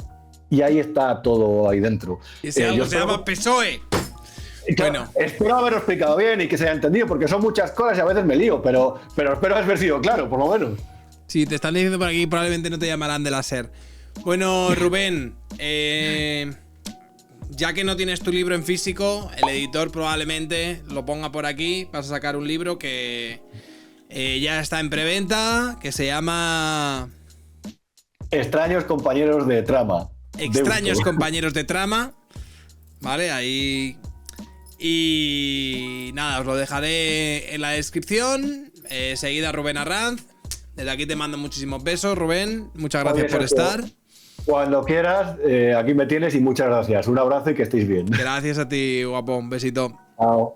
Y ahí está todo ahí dentro. Y ese algo se llama PSOE. Claro, bueno, espero haberlo explicado bien y que se haya entendido, porque son muchas cosas y a veces me lío, pero espero haber sido claro, por lo menos. Sí, te están diciendo por aquí, probablemente no te llamarán de láser. Bueno, Rubén, ya que no tienes tu libro en físico, el editor probablemente lo ponga por aquí. Vas a sacar un libro que ya está en preventa, que se llama Extraños compañeros de trama. Extraños compañeros de trama. Vale, ahí. Y nada, os lo dejaré en la descripción. Seguid a Rubén Arranz. Desde aquí te mando muchísimos besos, Rubén. Muchas gracias por estar. Cuando quieras, aquí me tienes y muchas gracias. Un abrazo y que estéis bien. Gracias a ti, guapo. Un besito. Chao.